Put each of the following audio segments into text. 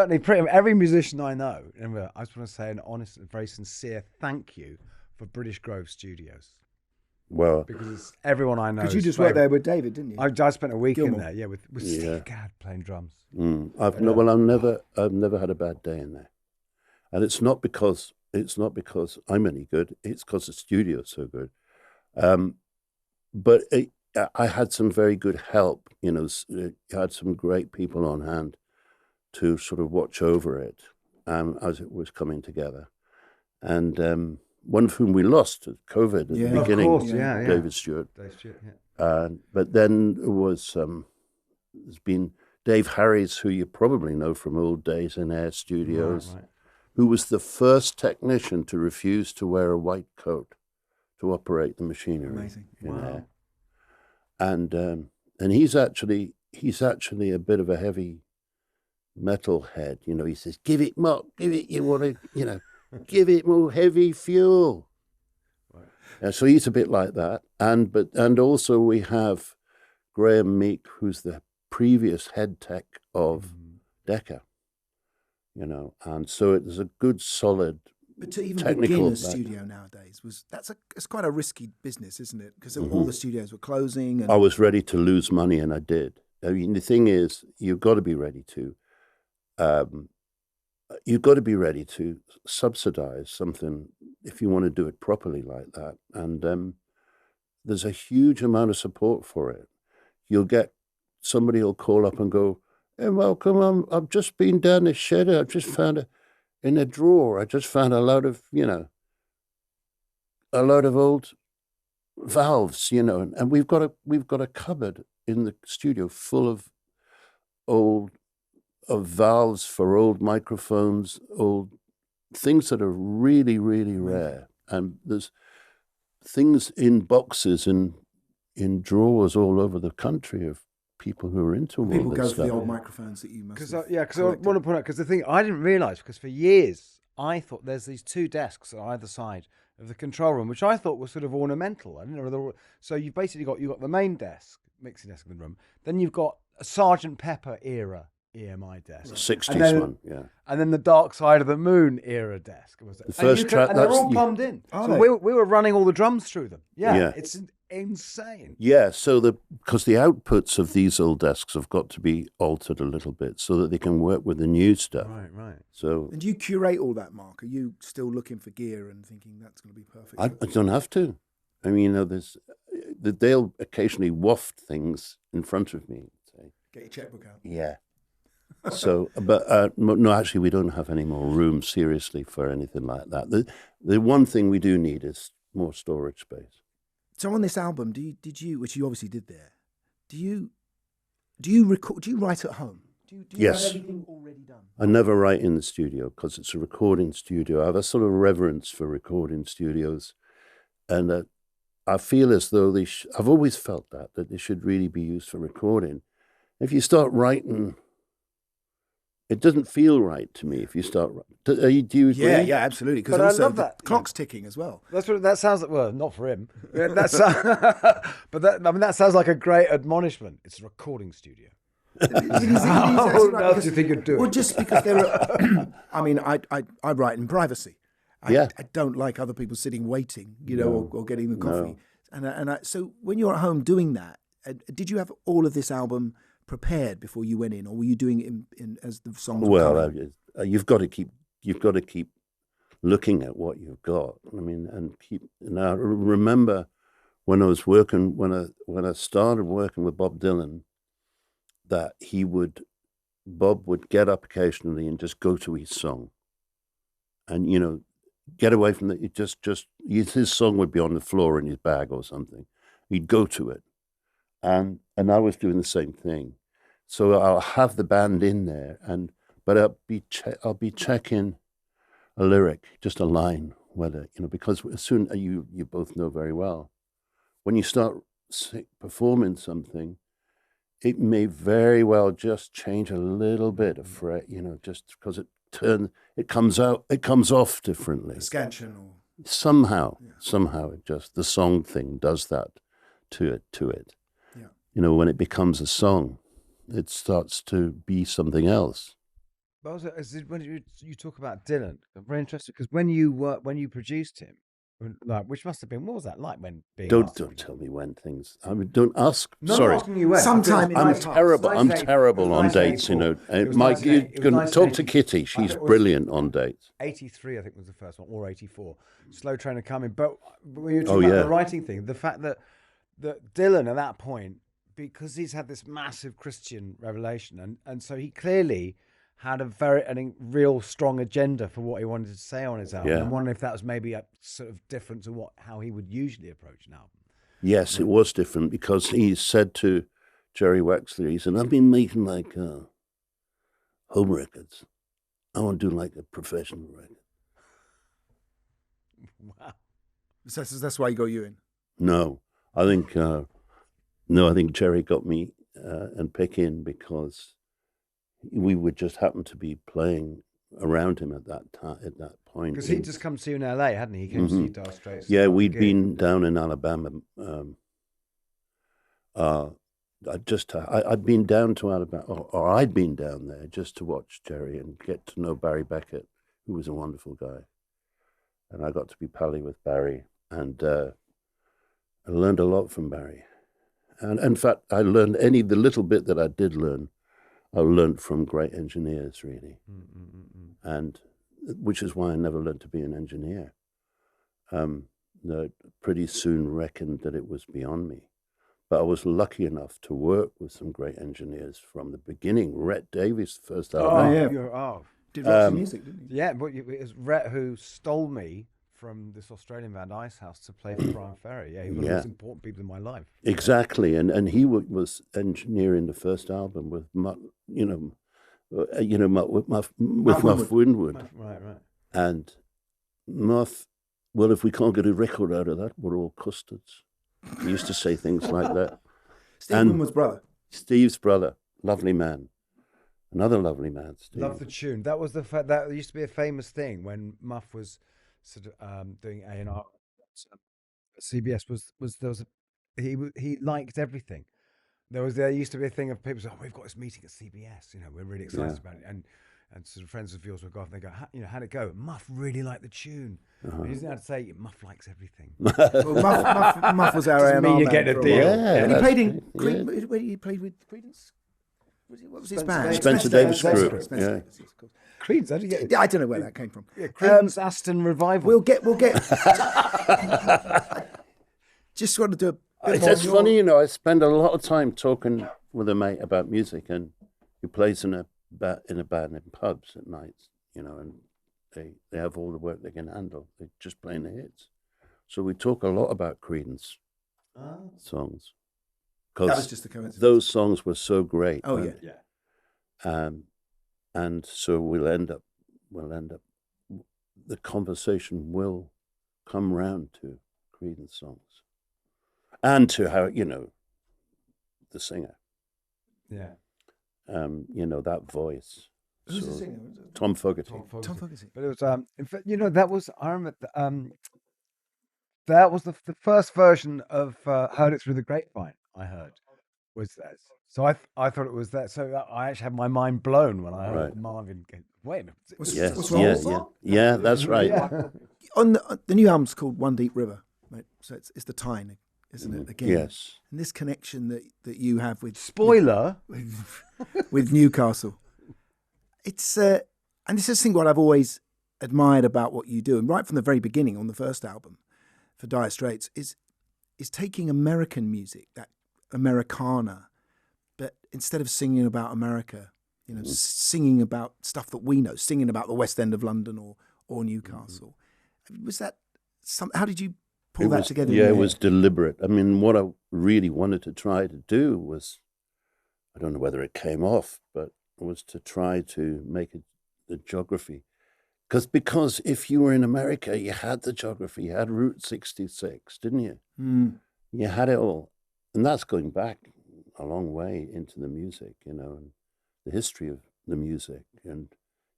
Certainly, pretty much every musician I know. Remember, I just want to say an honest and very sincere thank you for British Grove Studios. Well, because everyone I know. Because you just worked there with David, didn't you? I spent a week Gilmore. in there, yeah, with Steve Gadd playing drums. I've never had a bad day in there, and it's not because I'm any good. It's because the studio's so good. But I had some very good help. You know, had some great people on hand to sort of watch over it as it was coming together, and one of whom we lost to COVID at the beginning, of course, David Stewart. Dave Stewart, yeah. But then there was there's been Dave Harries, who you probably know from old days in Air Studios, Right. who was the first technician to refuse to wear a white coat to operate the machinery. Amazing. In Wow. Air. And he's actually a bit of a heavy metal head. You know, he says, "Give it more, give it. You want to, you know, give it more heavy fuel." Right. So he's a bit like that. And also we have Graham Meek, who's the previous head tech of Decca. You know, and so it was a good, solid. But to even technical begin a studio nowadays it's quite a risky business, isn't it? Because all the studios were closing. And I was ready to lose money, and I did. I mean, the thing is, you've got to be ready to. You've got to be ready to subsidize something if you want to do it properly like that. And there's a huge amount of support for it. You'll get somebody will call up and go, "Hey, Malcolm, I've just been down the shed. I've just found in a drawer. I just found a load of old valves, you know, and we've got a cupboard in the studio full of valves for old microphones, old things that are really, really rare. And there's things in boxes in drawers all over the country of people who are into all this people go stuff. for the old microphones that you must Because have I want to point out, because the thing I didn't realise, because for years I thought there's these two desks on either side of the control room, which I thought was sort of ornamental. I didn't know whether, so you've basically got the main desk, mixing desk in the room, then you've got a Sergeant Pepper era EMI desk, 60s one, yeah. and then the Dark Side of the Moon era desk. The first track, and they're all plumbed in. So we were running all the drums through them. Yeah. It's insane. Yeah, so because the outputs of these old desks have got to be altered a little bit so that they can work with the new stuff. Right. So, and do you curate all that, Mark? Are you still looking for gear and thinking that's going to be perfect? I don't have to. I mean, you know, they'll occasionally waft things in front of me. Say, get your checkbook out. Yeah. So, but no, actually, we don't have any more room, seriously, for anything like that. The one thing we do need is more storage space. So on this album, did you, which you obviously did there, do you record? Do you write at home? Do you Yes. have everything already done? I never write in the studio because it's a recording studio. I have a sort of reverence for recording studios, and I feel as though I've always felt that they should really be used for recording. If you start writing, it doesn't feel right to me. If you start, do you agree? Yeah, absolutely. Because But I also love the that. clock's ticking as well. That's what that sounds like. Well, not for him. That's but that sounds like a great admonishment. It's a recording studio. How else do you think you'd do it? Well, just because there are. I mean, I write in privacy. I don't like other people sitting waiting, you know, or getting the coffee. And so when you're at home doing that, did you have all of this album prepared before you went in, or were you doing it in as the songs? Well, you've got to keep looking at what you've got. I mean, and I remember when I was working when I started working with Bob Dylan, that Bob would get up occasionally and just go to his song, and you know, get away from it. His song would be on the floor in his bag or something. He'd go to it, and I was doing the same thing. So I'll have the band in there, but I'll be checking a lyric, just a line, whether because as soon you both know very well, when you start performing something, it may very well just change a little bit of fret, just because it comes off differently. A scansion or somehow it just the song thing does that to it. Yeah. When it becomes a song, it starts to be something else. But also, when you talk about Dylan, I'm very interested because when you produced him, like which must have been, what was that like when being asked Don't tell me when things. I mean, don't ask. No, Sorry, I'm asking you when. Sometime in I'm my past. terrible. I'm 1980 terrible on 1984. dates. You know, It was Mike, you 1980 it was can talk to 1980 Kitty. I She's think it was brilliant on dates. 83, I think was the first one, or 84. Slow Trainer Coming. But when you're Oh, talking about yeah. the writing thing, the fact that Dylan at that point, because he's had this massive Christian revelation, and so he clearly had a real strong agenda for what he wanted to say on his album. Yeah. I'm wondering if that was maybe a sort of different to how he would usually approach an album. Yes, it was different because he said to Jerry Wexler, he said, "I've been making like home records. I want to do like a professional record." Wow. That's why he got you in. No, I think I think Jerry got me and Pick in because we would just happen to be playing around him at that time, at that point. Because he'd just come to see you in LA, hadn't he? He came to see Dire Straits. Yeah, we'd been down in Alabama. I'd been down to Alabama, or I'd been down there just to watch Jerry and get to know Barry Beckett, who was a wonderful guy. And I got to be pally with Barry, and I learned a lot from Barry. And in fact, I learned the little bit that I did learn, I learned from great engineers, really. And which is why I never learned to be an engineer. Pretty soon reckoned that it was beyond me. But I was lucky enough to work with some great engineers from the beginning. Rhett Davies, the first album. Oh, yeah. Did Roxy Music, didn't he? Yeah, but it was Rhett who stole me from this Australian band Ice House to play for Brian Ferry. Yeah, he was one of the most important people in my life. Exactly, and he was engineering the first album with Muff Winwood. Right. And Muff, well, if we can't get a record out of that, we're all custards. He used to say things like that. Steve Winwood's brother. Steve's brother, lovely man. Another lovely man, Steve. Love the tune. That was that used to be a famous thing when Muff was sort of doing A&R. CBS he liked everything. There used to be a thing of people saying, "Oh, we've got this meeting at CBS. You know, we're really excited about it." And sort of friends of yours would go off and they go, how'd it go? Muff really liked the tune. He doesn't know how to say Muff likes everything. Well, Muff was our A&R mean you man get a for deal. while. Yeah, And he played in yeah. where he played with Creedence. What was his band? Spencer Davis Group. Spencer Yeah. Davis, of course. Creedence, how do you get it? Yeah, I don't know where that came from. Creedence Aston Revival. We'll get. Just want to do a bit more. It's funny, you know, I spend a lot of time talking with a mate about music, and he plays in a band in pubs at nights, you know, and they have all the work they can handle. They're just playing the hits. So we talk a lot about Creedence songs. That was just a coincidence. Those songs were so great. Oh, yeah. And so we'll end up, the conversation will come round to Creedence songs. And to how, you know, the singer. Yeah. You know, that voice. Who's the singer? Tom Fogerty. Tom Fogerty. But it was, in fact, you know, that was, I remember, that was the first version of Heard It Through the Grapevine, I heard, was that. So I thought it was that. So I actually had my mind blown when I heard Marvin go, wait a minute. What's wrong with that? Yeah, that's right. Yeah. On the new album's called One Deep River, right? So it's the Tyne, isn't it? Again, Yes. And this connection that you have with Spoiler. with Newcastle, it's and this is the thing what I've always admired about what you do, and right from the very beginning on the first album for Dire Straits is taking American music, that Americana, but instead of singing about America, you know, singing about stuff that we know, singing about the West End of London or Newcastle. Was that how did you pull that together? Yeah, it was deliberate. I mean, what I really wanted to try to do was, I don't know whether it came off, but it was to try to make it the geography. Because if you were in America, you had the geography, you had Route 66, didn't you? You had it all. And that's going back a long way into the music, you know, and the history of the music. And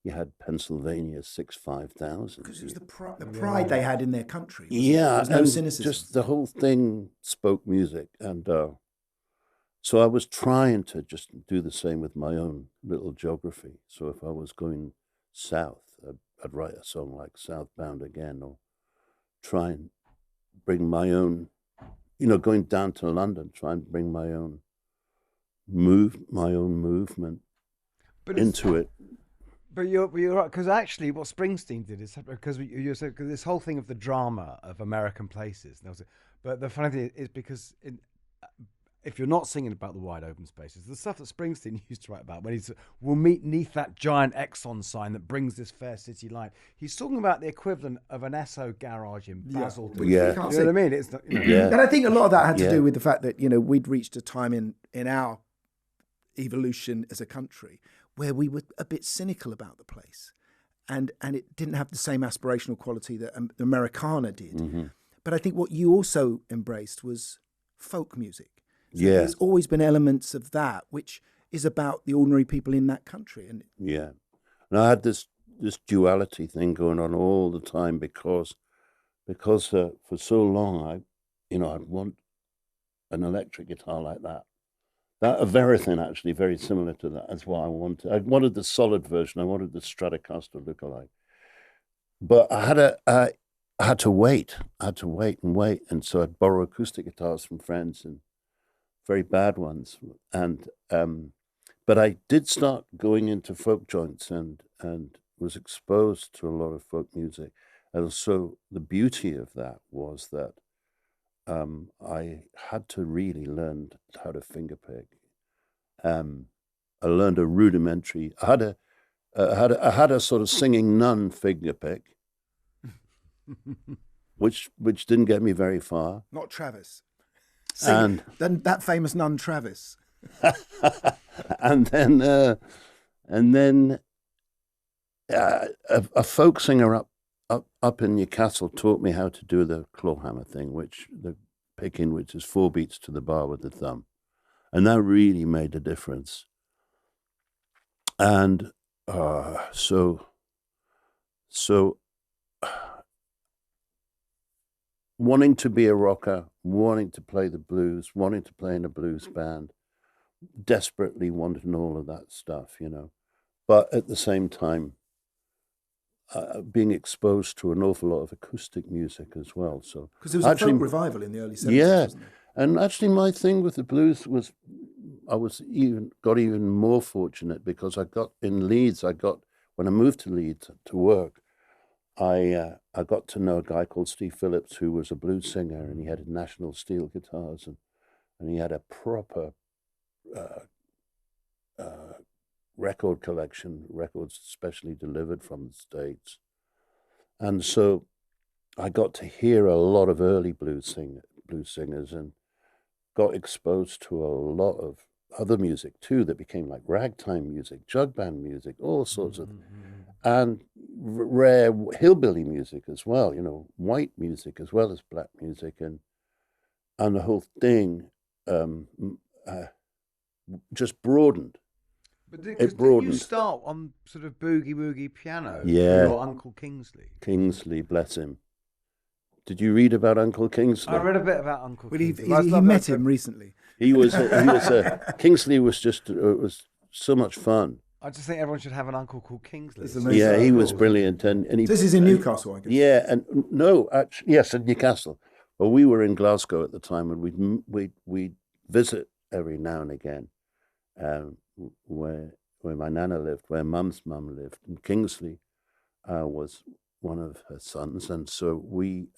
you had Pennsylvania 65000. Because it was the pride they had in their country. Yeah, there was no and cynicism. just the whole thing spoke music. And So I was trying to just do the same with my own little geography. So if I was going south, I'd write a song like Southbound Again, or try and bring my own, going down to London, try and bring my own movement into it. But you're right, because actually what Springsteen did is, because you said, because this whole thing of the drama of American places, but the funny thing is because if you're not singing about the wide open spaces, the stuff that Springsteen used to write about, when we'll meet neath that giant Exxon sign that brings this fair city light, he's talking about the equivalent of an Esso garage in Basildon. Yeah. You know what I mean? It's not, And I think a lot of that had to do with the fact that, we'd reached a time in our evolution as a country where we were a bit cynical about the place, and it didn't have the same aspirational quality that Americana did. Mm-hmm. But I think what you also embraced was folk music. So Yeah. there's always been elements of that, which is about the ordinary people in that country. And I had this duality thing going on all the time because for so long I'd want an electric guitar like that. That a Verithin, actually, very similar to that. That's what I wanted. I wanted the solid version. I wanted the Stratocaster lookalike. But I had to wait. I had to wait and wait. And so I'd borrow acoustic guitars from friends, and very bad ones. And but I did start going into folk joints and was exposed to a lot of folk music. And so the beauty of that was that I had to really learn how to fingerpick. I learned a rudimentary. I had a sort of singing nun fingerpick, which didn't get me very far. not Travis. And then that famous nun Travis. and then a folk singer up in Newcastle taught me how to do the clawhammer thing, which is 4 beats to the bar with the thumb, and that really made a difference. And so wanting to be a rocker, wanting to play the blues, wanting to play in a blues band, desperately wanting all of that stuff, but at the same time being exposed to an awful lot of acoustic music as well. So because there was a folk revival in the early 70s, yeah, wasn't there? And actually my thing with the blues was I got even more fortunate because when I moved to Leeds to work, I got to know a guy called Steve Phillips, who was a blues singer, and he had National Steel guitars, and he had a proper record collection, records specially delivered from the States. And so I got to hear a lot of early blues singers and got exposed to a lot of other music too that became like ragtime music, jug band music, all sorts of, and rare hillbilly music as well, white music as well as black music, and the whole thing just broadened. But did you start on sort of boogie woogie piano? Yeah. Your Uncle Kingsley. Kingsley, bless him. Did you read about Uncle Kingsley? I read a bit about Uncle Kingsley. He met him recently. Kingsley was so much fun. I just think everyone should have an uncle called Kingsley. Yeah, he was brilliant, and he. This is in Newcastle, I guess. Yeah, and no, actually, yes, in Newcastle. Well, we were in Glasgow at the time, and we'd visit every now and again, where my nana lived, where Mum's mum lived, and Kingsley was one of her sons, and so we.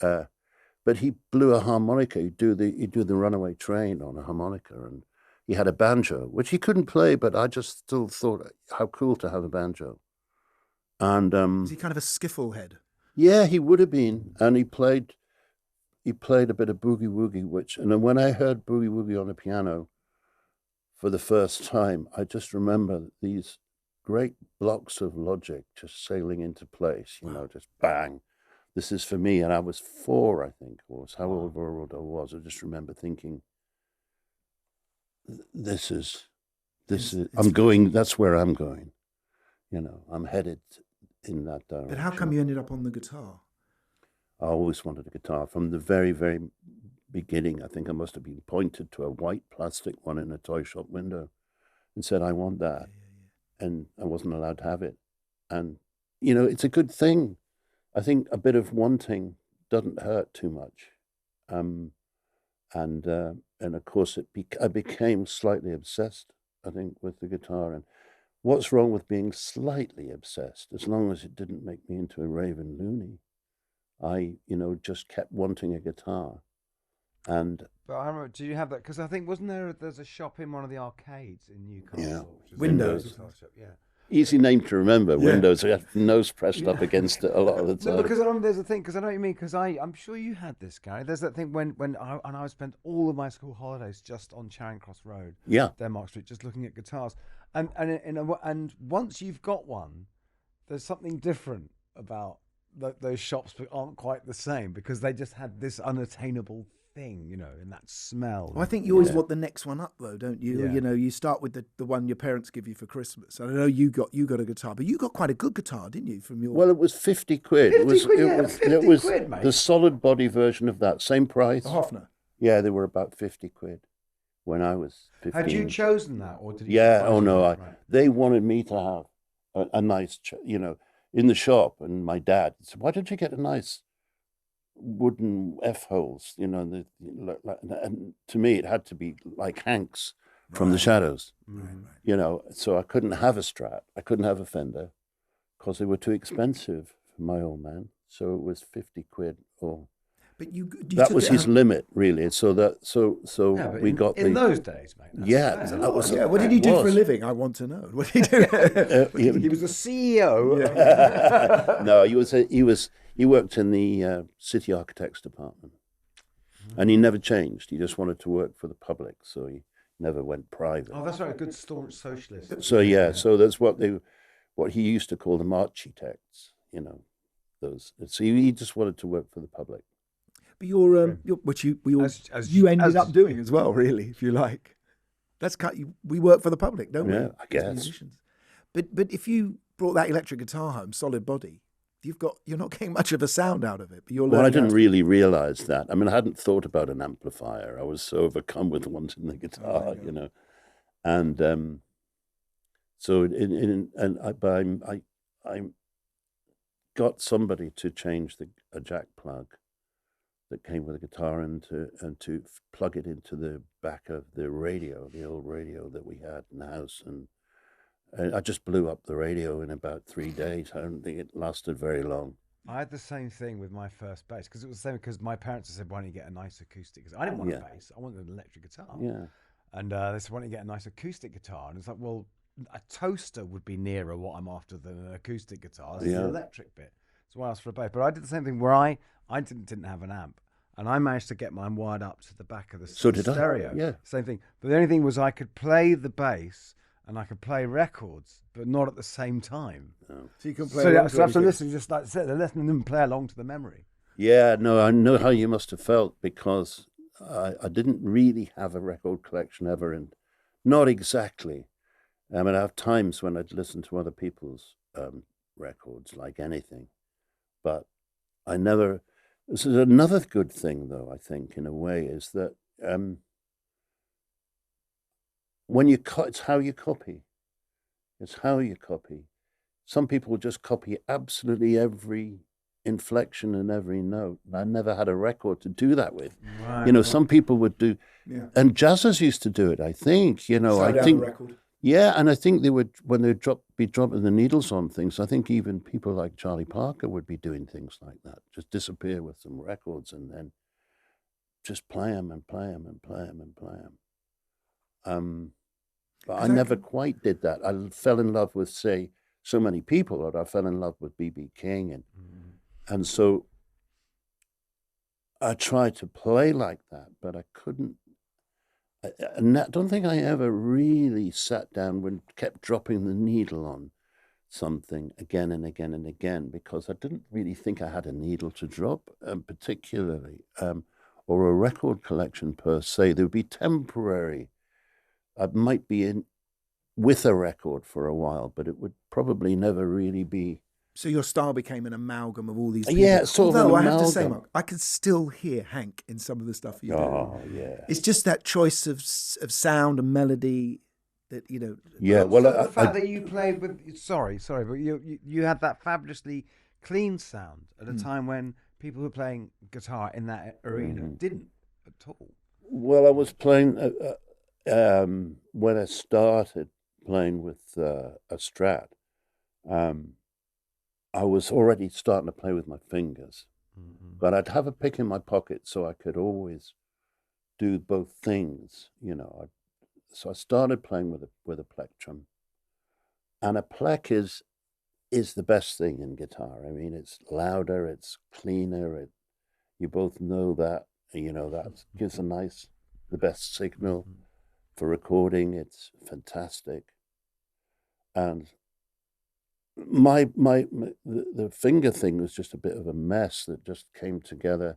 But he blew a harmonica. He'd do the Runaway Train on a harmonica, and he had a banjo, which he couldn't play, but I just still thought how cool to have a banjo. And is he kind of a skiffle head? Yeah, he would have been, and he played a bit of boogie woogie, and then when I heard boogie woogie on the piano for the first time, I just remember these great blocks of logic just sailing into place, just bang. This is for me, and I was 4, I think, or however old I was. I just remember thinking, this is, I'm going, that's where I'm going. I'm headed in that direction. But how come you ended up on the guitar? I always wanted a guitar from the very, very beginning, I think I must have been pointed to a white plastic one in a toy shop window and said, I want that. And I wasn't allowed to have it. And, it's a good thing. I think a bit of wanting doesn't hurt too much. And of course, I became slightly obsessed, I think, with the guitar. And what's wrong with being slightly obsessed, as long as it didn't make me into a raving loony? I, just kept wanting a guitar. But I remember, do you have that? Because I think, there's a shop in one of the arcades in Newcastle? Yeah. Windows. Yeah. Easy name to remember, Windows. I have nose pressed up against it a lot of the time. No, because there's a thing, because I know what you mean, because I'm sure you had this, Gary. There's that thing when I spent all of my school holidays just on Charing Cross Road, Denmark Street, just looking at guitars. And once you've got one, there's something different about those shops that aren't quite the same, because they just had this unattainable thing, and that smell. Well, I think you always want the next one up, though, don't you? Yeah. You start with the one your parents give you for Christmas. I know you got a guitar, but you got quite a good guitar, didn't you? From your Well, it was 50 quid. 50 quid, it was quid, mate. the solid body version of that, same price. Hofner. Yeah, they were about 50 quid when I was 15. Had you chosen that, or did you? Yeah. Oh no, they wanted me to have a nice, in the shop, and my dad said, "Why don't you get a nice wooden F-holes, and to me it had to be like Hank's from The Shadows, so I couldn't have a Strat, I couldn't have a Fender, because they were too expensive for my old man, so it was 50 quid or... But you that was his limit, really. So we got in those days, mate. That was. Yeah, what did he do for a living? I want to know. What did he do? He was a CEO. No, he worked in the city architects department, and he never changed. He just wanted to work for the public, so he never went private. Oh, that's right, a good staunch socialist. So so that's what he used to call them architects. Those. So he just wanted to work for the public. But which you ended up doing as well, really, if you like. That's we work for the public, don't we? Yeah, I guess. Musicians. But if you brought that electric guitar home, solid body, you're not getting much of a sound out of it. But you're I didn't really realize that. I mean, I hadn't thought about an amplifier. I was so overcome with wanting the guitar, and so I got somebody to change a jack plug that came with a guitar and to plug it into the back of the radio, the old radio that we had in the house, and I just blew up the radio in about 3 days. I don't think it lasted very long. I had the same thing with my first bass, because it was the same, because my parents said, "Why don't you get a nice acoustic?" Because I didn't want a bass, I wanted an electric guitar. Yeah, and they said, "Why don't you get a nice acoustic guitar?" And it's like, well, a toaster would be nearer what I'm after than an acoustic guitar. It's the electric bit. So I asked for a bass, but I did the same thing where I didn't have an amp. And I managed to get mine wired up to the back of the stereo. Yeah. Same thing. But the only thing was I could play the bass and I could play records, but not at the same time. Oh. So you can play. So you have to listen, just like they're listening and play along to the memory. Yeah, no, I know how you must have felt, because I didn't really have a record collection ever, and not exactly. I mean, I have times when I'd listen to other people's records, like anything, but I never... This is another good thing, though, I think, in a way, is that when it's how you copy. It's how you copy. Some people just copy absolutely every inflection and every note. I never had a record to do that with. Right. Some people would do, and jazzers used to do it, I think. I think. Record. Yeah, and I think they would, when they'd be dropping the needles on things, I think even people like Charlie Parker would be doing things like that, just disappear with some records and then just play them and play them and play them and play them. But I never quite did that. I fell in love with, say, so many people, or I fell in love with B.B. King, and so I tried to play like that, but I couldn't. I don't think I ever really sat down and kept dropping the needle on something again and again and again, because I didn't really think I had a needle to drop, particularly, or a record collection per se. There would be temporary. I might be in with a record for a while, but it would probably never really be So your style became an amalgam of all these people. Yeah, sort of Although an I have to say, amalgam. Mark, I can still hear Hank in some of the stuff you do. Oh, yeah. It's just that choice of sound and melody that, you know. Yeah, Also well, the fact that you played with sorry, but you had that fabulously clean sound at a time when people who were playing guitar in that arena didn't at all. Well, I was playing when I started playing with a Strat. I was already starting to play with my fingers, but I'd have a pick in my pocket so I could always do both things. You know, so I started playing with a plectrum, and a plec is the best thing in guitar. I mean, it's louder, it's cleaner. You both know that. You know, that gives the best signal for recording. It's fantastic. And the finger thing was just a bit of a mess that just came together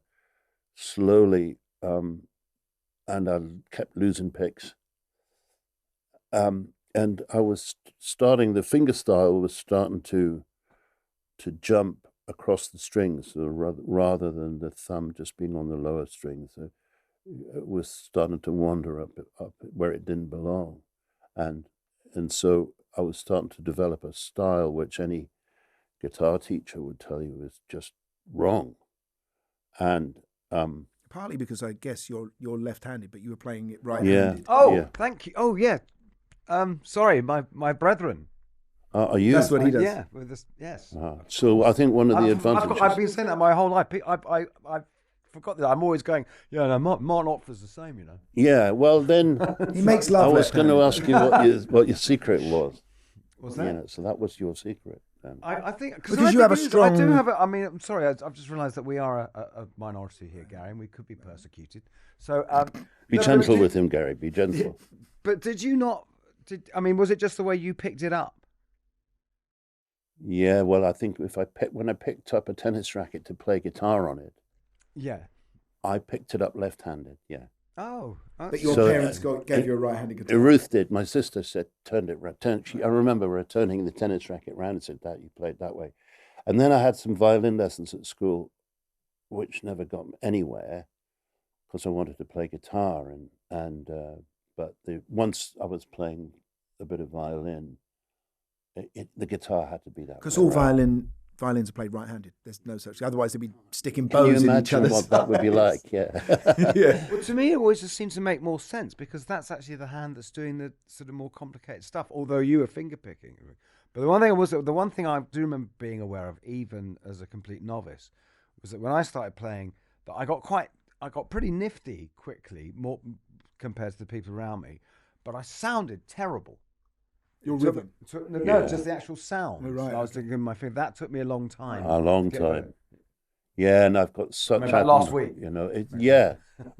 slowly, and I kept losing picks. And I was starting, the finger style was starting to jump across the strings, so rather than the thumb just being on the lower strings. So it was starting to wander up where it didn't belong. And so I was starting to develop a style which any guitar teacher would tell you is just wrong. And partly because I guess you're left-handed, but you were playing it yeah. right-handed. Oh, Yeah. thank you. Oh, yeah. Sorry, my brethren. Are you? That's what he does. Yeah, with this, yes. So I think one of the advantages. I've been saying that my whole life. I forgot that. I'm always going, yeah, no, Mark Knopfler's the same, you know. Yeah, well then, He makes love. I was going to ask you what your secret was. What's that? You know, so that was your secret. Then. I think Because you have a strong. I do have. I mean, I'm sorry. I've just realised that we are a minority here, Gary, and we could be persecuted. So Be gentle with him, Gary. Be gentle. But did you not? I mean, was it just the way you picked it up? Yeah, well, I think when I picked up a tennis racket to play guitar on it, Yeah. I picked it up left-handed. Yeah. Oh. But your parents gave you a right-handed guitar. Ruth did. My sister said, I remember her turning the tennis racket round and said, "That you played that way." And then I had some violin lessons at school, which never got anywhere because I wanted to play guitar. But once I was playing a bit of violin, the guitar had to be that. Because all violins are played right-handed. There's no such. Otherwise, they'd be sticking Can you bows in each imagine other's what that would be like? Yeah. Yeah. Well, to me, it always just seems to make more sense because that's actually the hand that's doing the sort of more complicated stuff. Although you were finger picking, but the one thing I do remember being aware of, even as a complete novice, was that when I started playing, that I got pretty nifty quickly, more compared to the people around me, but I sounded terrible. Your rhythm. Just the actual sound. Oh, right, I was thinking my finger. That took me a long time. A long time. Yeah, and I've got such last week. You know,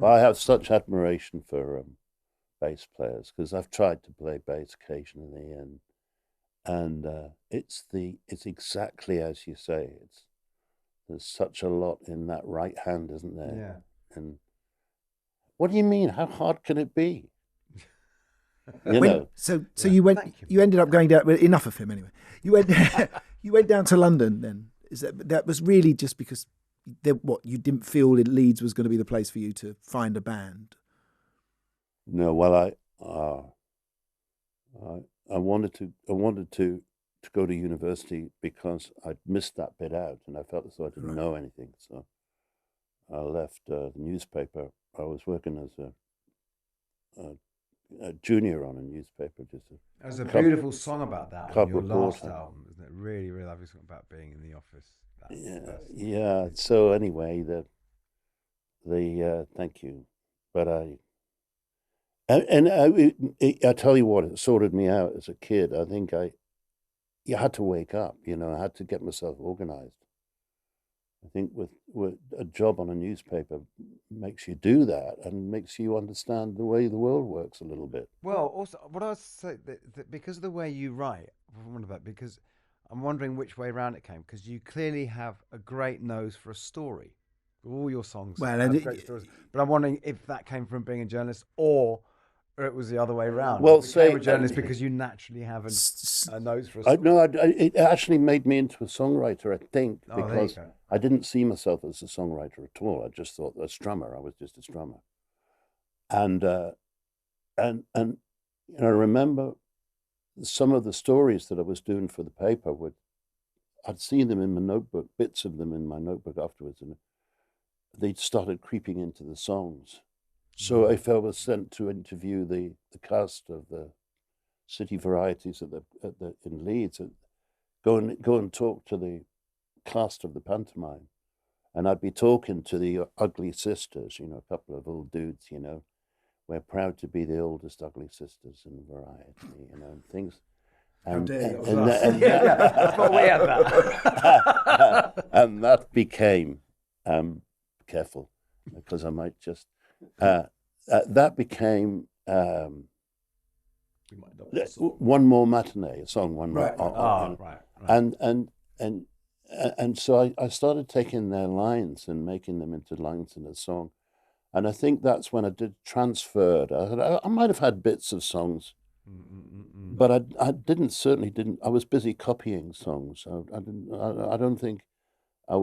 I have such admiration for bass players because I've tried to play bass occasionally, and it's exactly as you say. There's such a lot in that right hand, isn't there? Yeah. And what do you mean? How hard can it be? You know. So you went. You ended up going down. Well, enough of him anyway. You went. You went down to London. Then that was really just because you didn't feel that Leeds was going to be the place for you to find a band. No, well, I wanted to go to university because I'd missed that bit out, and I felt as though I didn't know anything. So I left the newspaper. I was working as a junior on a newspaper. There's a beautiful song about that on your last reporter. album, isn't it? Really, really lovely song about being in the office. Yeah. So anyway, thank you, but I tell you what, it sorted me out as a kid. I think you had to wake up. You know, I had to get myself organized. I think with a job on a newspaper makes you do that and makes you understand the way the world works a little bit. Well, also, what I was saying, that because of the way you write, because I'm wondering which way around it came, because you clearly have a great nose for a story. All your songs have great stories. But I'm wondering if that came from being a journalist or or it was the other way round? Well, you became a journalist because you naturally have a nose for a song. No, it actually made me into a songwriter, I think, Oh, there you because go. I didn't see myself as a songwriter at all. I just thought a strummer. I was just a strummer, and I remember some of the stories that I was doing for the paper. I'd seen them in my notebook, bits of them in my notebook afterwards, and they'd started creeping into the songs. So if I was sent to interview the cast of the City Varieties in Leeds, go and talk to the cast of the pantomime, and I'd be talking to the ugly sisters, a couple of old dudes, we're proud to be the oldest ugly sisters in variety, and things. And, That's what we had that. And that became, careful, because I might just, that became One More Matinee, a song, One More. Right. And so I started taking their lines and making them into lines in a song. And I think that's when I transferred. I might have had bits of songs, but I certainly didn't. I was busy copying songs. I don't think I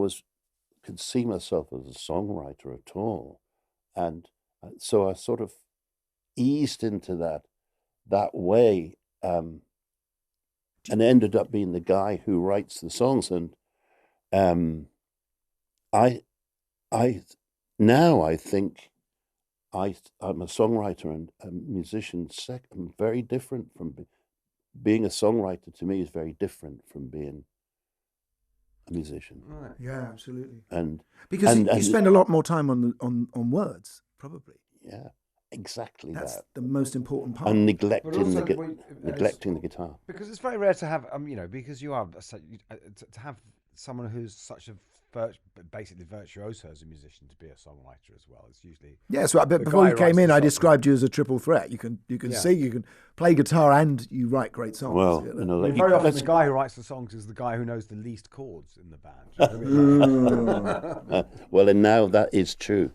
could see myself as a songwriter at all. And so I sort of eased into that way, and ended up being the guy who writes the songs. And I think I'm a songwriter and a musician. I'm very different from being a songwriter. To me, is very different from being a musician. Right. Yeah, absolutely. And because you spend a lot more time on words, probably. Yeah, exactly. That's that. the most important part. And neglecting the guitar. Because it's very rare to have, because you are to have someone who's such a basically virtuoso as a musician to be a songwriter as well. It's usually but before you came in, I described you as a triple threat. You can sing, you can play guitar, and you write great songs. Well, very often the guy who writes the songs is the guy who knows the least chords in the band. Well, and now that is true,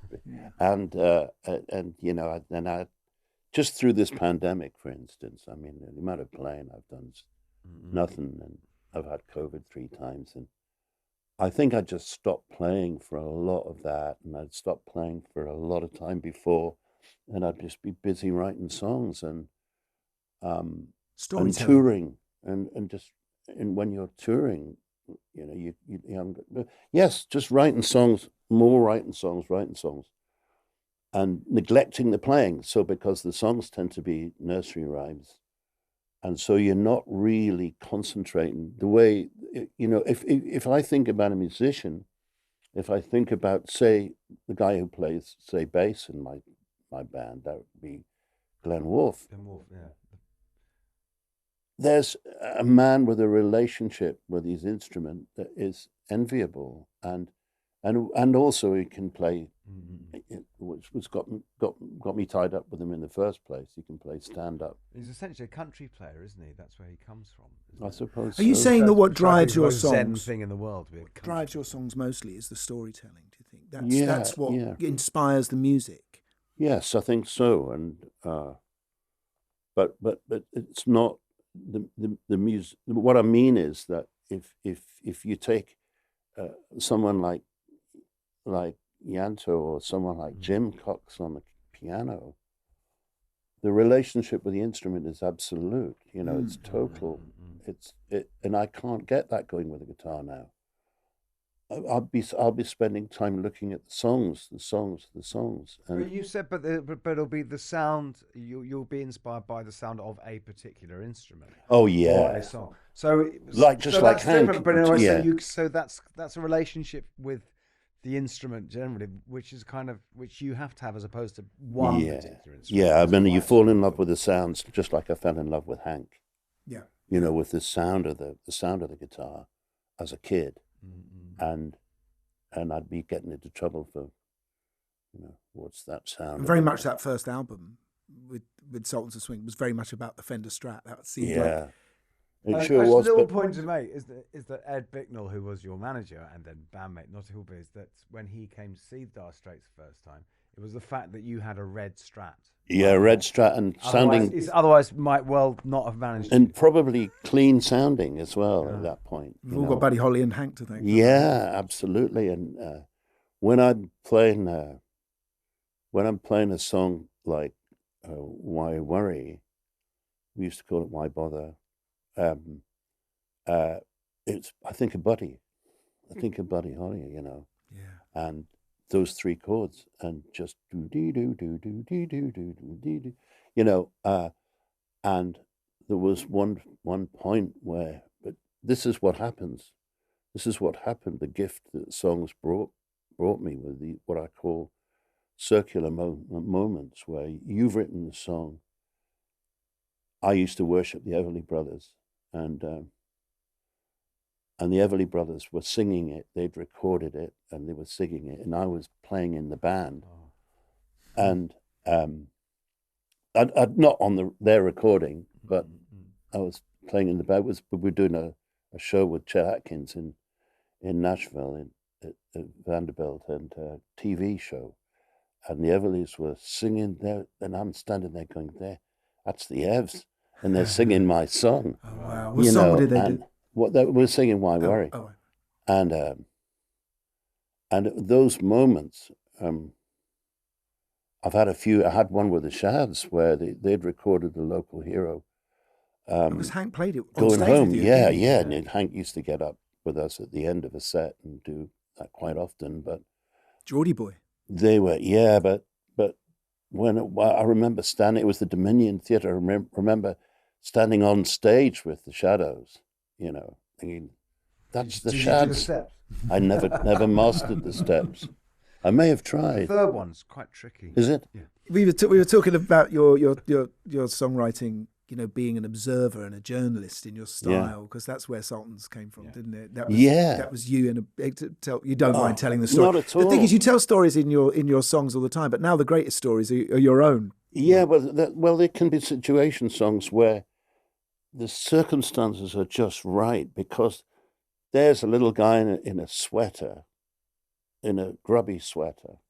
and I just through this pandemic, for instance, I mean, the amount of playing I've done is nothing, and I've had COVID 3 times, and I think I just stopped playing for a lot of that, and I'd stopped playing for a lot of time before, and I'd just be busy writing songs and touring, and when you're touring, just writing songs, and neglecting the playing. So because the songs tend to be nursery rhymes. And so you're not really concentrating the way, if I think about a musician, if I think about, say, the guy who plays, say, bass in my band, that would be Glenn Wolfe. There's a man with a relationship with his instrument that is enviable, and also he can play, which was got me tied up with him in the first place. He can play stand up. He's essentially a country player, isn't he? That's where he comes from. I suppose. Are you saying that what drives your Zen songs? thing in the world. Drives your songs mostly is the storytelling. Do you think that's what inspires the music? Yes, I think so. And but it's not the music. What I mean is that if you take someone like Yanto or someone like Jim Cox on the piano, the relationship with the instrument is absolute. It's total. And I can't get that going with a guitar now. I'll be spending time looking at the songs. And you said, but it'll be the sound. You'll be inspired by the sound of a particular instrument. Oh yeah. Or a song. So like Hank. But anyway, yeah. So that's a relationship with the instrument generally, which you have to have as opposed to one particular instrument. Yeah, I mean, you fall in love with the sounds, just like I fell in love with Hank. Yeah. With the sound of the guitar as a kid. And I'd be getting into trouble for, what's that sound? And very much that first album with Sultans of Swing was very much about the Fender Strat. That seemed like... It sure was. A little point to make is that Ed Bicknell, who was your manager and then bandmate, not who is that when he came to see Dire Straits the first time, It was the fact that you had a red Strat. Yeah, red Strat and sounding. Otherwise, might well not have managed. And probably clean sounding as well at that point. We've all got Buddy Holly and Hank to thank. Yeah, absolutely. And when I'm playing a song like "Why Worry," we used to call it "Why Bother." It's I think of Buddy Holly, you know. Yeah. And those three chords, and just do dee do do do dee do do do dee do, you know. And there was one point where, but this is what happens. This is what happened. The gift that songs brought me with what I call circular moments, where you've written the song. I used to worship the Everly Brothers, and the Everly Brothers were singing it. They'd recorded it, and they were singing it, and I was playing in the band. And I'd not on their recording, but I was playing in the band. We were doing a show with Chet Atkins in Nashville, at Vanderbilt, and a TV show. And the Everlys were singing there, and I'm standing there going, that's the Evs, and they're singing my song. Oh, wow. What song did they do? What they were singing, "Why Worry," and those moments, I've had a few. I had one with the Shads where they'd recorded the local hero. Because Hank played it on going stage home, with you, yeah. And Hank used to get up with us at the end of a set and do that quite often. But Geordie boy, they were, but when I remember standing, it was the Dominion Theatre. I remember standing on stage with the Shadows. You know, thinking, that's the Shads. I never mastered the steps. I may have tried. The third one's quite tricky. Is it? Yeah. We were talking about your songwriting, you know, being an observer and a journalist in your style, because that's where Sultans came from, didn't it? That was you. And you don't mind telling the story. Not at all. The thing is, you tell stories in your songs all the time, but now the greatest stories are your own. Yeah, well, there can be situation songs where the circumstances are just right, because there's a little guy in a sweater, in a grubby sweater,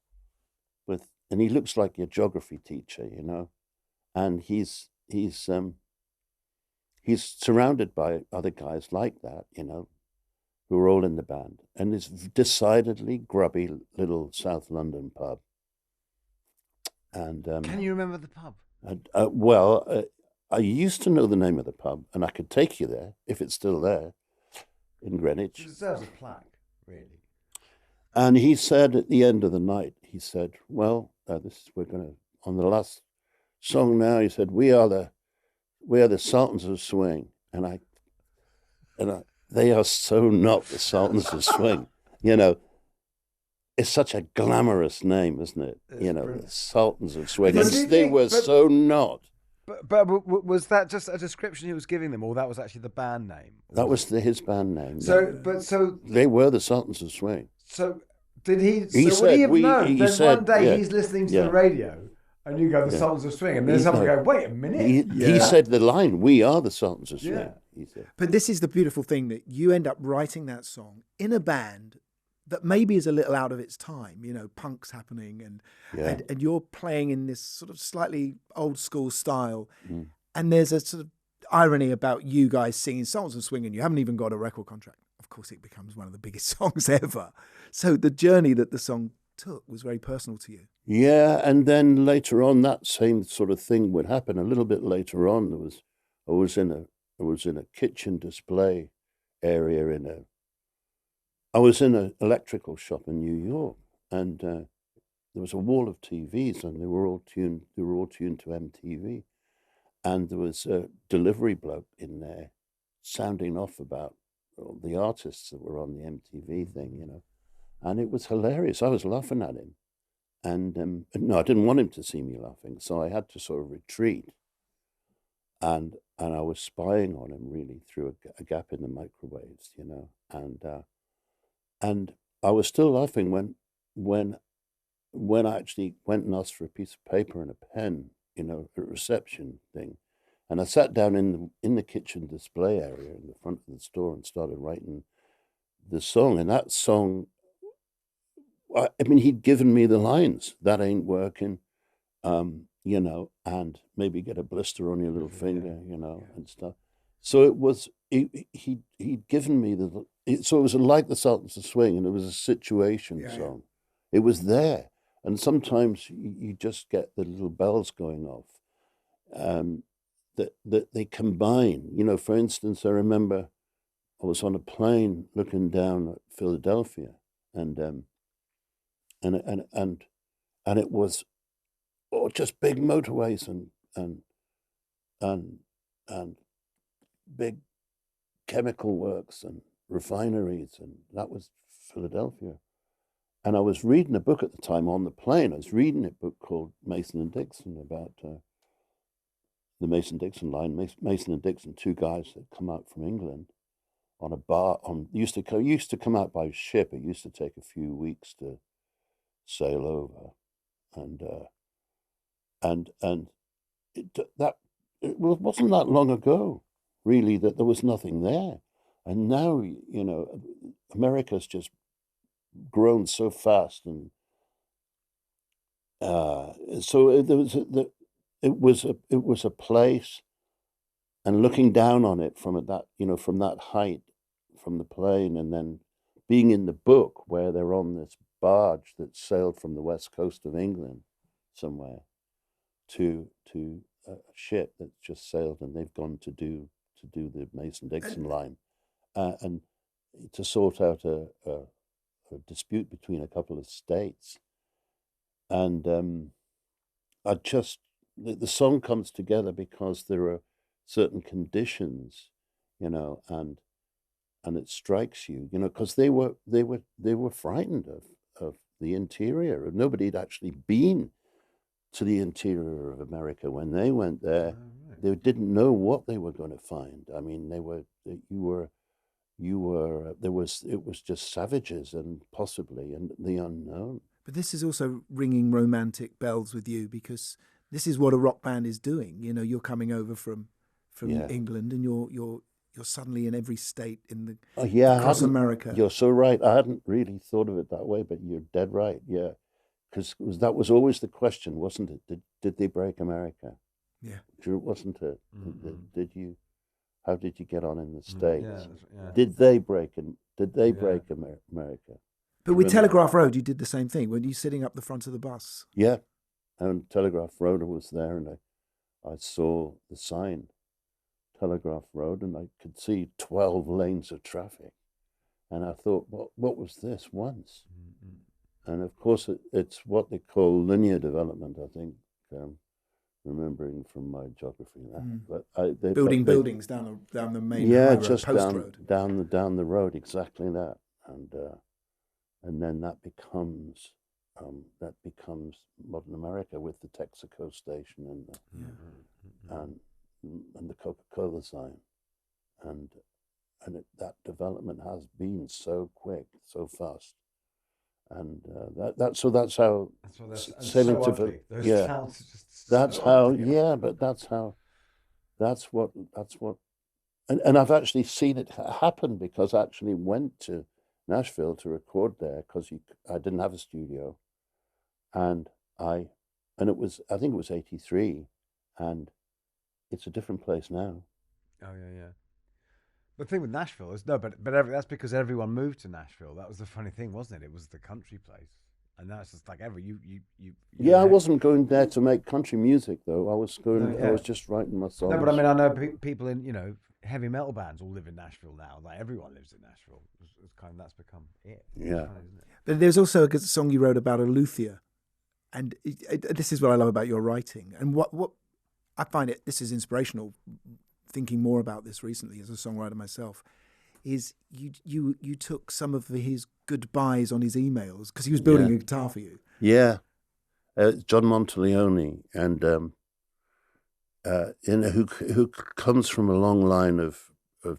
and he looks like your geography teacher, you know, and he's surrounded by other guys like that, you know, who are all in the band, and it's decidedly grubby little South London pub. And can you remember the pub? I used to know the name of the pub, and I could take you there if it's still there in Greenwich. It deserves a plaque, really. And he said at the end of the night, he said, "Well, we're going to on the last song now." He said, "We are the Sultans of Swing," and they are so not the Sultans of Swing. You know, it's such a glamorous name, isn't it? It's you know, brilliant. the Sultans of Swing, and they were so not. But was that just a description he was giving them, or that was actually the band name? That was his band name. So they were the Sultans of Swing. So did he? He so said, would he have we- known? he Then said, one day yeah, he's listening to yeah. the radio, and you go, "The Sultans of Swing," and then someone go, "Wait a minute." He said the line, "We are the Sultans of Swing." Yeah. He said. But this is the beautiful thing, that you end up writing that song in a band that maybe is a little out of its time. You know, punk's happening, and you're playing in this sort of slightly old school style. Mm. And there's a sort of irony about you guys singing Sultans of Swing, and you haven't even got a record contract. Of course, it becomes one of the biggest songs ever. So the journey that the song took was very personal to you. Yeah, and then later on, that same sort of thing would happen. A little bit later on, I was in a kitchen display area I was in an electrical shop in New York, and there was a wall of TVs, and they were all tuned to MTV. And there was a delivery bloke in there sounding off about the artists that were on the MTV thing, you know. And it was hilarious. I was laughing at him. And no, I didn't want him to see me laughing, so I had to sort of retreat. And I was spying on him really through a gap in the microwaves, you know. And I was still laughing when I actually went and asked for a piece of paper and a pen, you know, a reception thing. And I sat down in the kitchen display area in the front of the store and started writing the song. And that song I mean, he'd given me the lines. That ain't working, you know, and maybe get a blister on your little finger, you know, and stuff. So it was, he'd given me so it was like the Sultans of Swing, and it was a situation song. It was there. And sometimes you just get the little bells going off, that they combine. You know, for instance, I remember I was on a plane looking down at Philadelphia, and it was just big motorways and big chemical works and refineries, and that was Philadelphia. And I was reading a book at the time on the plane. I was reading a book called Mason and Dixon, about the Mason-Dixon line. Mason and Dixon, two guys that come out from England on a bar. Used to come out by ship. It used to take a few weeks to sail over, and it wasn't that long ago, really, that there was nothing there. And now, you know, America's just grown so fast, and so it was a place, and looking down on it from that height, from the plane, and then being in the book where they're on this barge that sailed from the west coast of England somewhere to a ship that just sailed, and they've gone to do the Mason-Dixon line, and to sort out a dispute between a couple of states. And the song comes together because there are certain conditions, you know, and it strikes you, you know, because they were frightened of the interior. Nobody had actually been to the interior of America when they went there. They didn't know what they were going to find. I mean, it was just savages, and possibly, and the unknown. But this is also ringing romantic bells with you, because this is what a rock band is doing. You know, you're coming over from England, and you're suddenly in every state across America. You're so right. I hadn't really thought of it that way, but you're dead right. Yeah, because that was always the question, wasn't it? Did they break America? Yeah, Sure, wasn't it? Mm-hmm. Did you? How did you get on in the States? Yeah. Did they break America? But with Telegraph Road, you did the same thing. When you sitting up the front of the bus? Yeah, and Telegraph Road was there, and I saw the sign, Telegraph Road, and I could see 12 lanes of traffic, and I thought, what was this once? Mm-hmm. And of course, it's what they call linear development, I think. Remembering from my geography now, but buildings down the main highway, just post road. down the road, exactly that, and then that becomes modern America with the Texaco station and the Coca-Cola sign, and that development has been so quick, so fast. And that's how sailing to and I've actually seen it happen, because I actually went to Nashville to record there, because I didn't have a studio, and I think it was 83, and it's a different place now. Oh yeah. The thing with Nashville is that's because everyone moved to Nashville. That was the funny thing, wasn't it? It was the country place, and now it's just like I wasn't going there to make country music, though. I was going. I was just writing my songs. No, but I mean, I know people in heavy metal bands all live in Nashville now. Like everyone lives in Nashville. That's become it. Yeah. Funny, isn't it? But there's also a good song you wrote about a Luthia, and this is what I love about your writing, and what I find this is inspirational. Thinking more about this recently as a songwriter myself, is you took some of his goodbyes on his emails, because he was building a guitar for you. Yeah, John Monteleone, and who comes from a long line of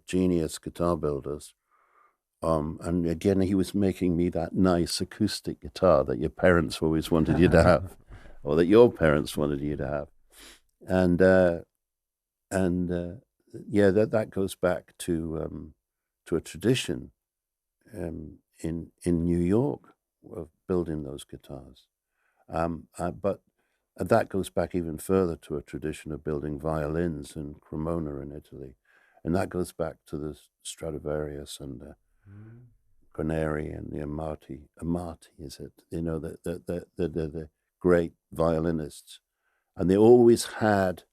genius guitar builders, and again he was making me that nice acoustic guitar that your parents always wanted you to have, or that your parents wanted you to have, and that goes back to a tradition in New York, building those guitars. But that goes back even further to a tradition of building violins in Cremona in Italy. And that goes back to the Stradivarius and the Guarneri and the Amati. Amati, is it? You know, the great violinists. And they always had,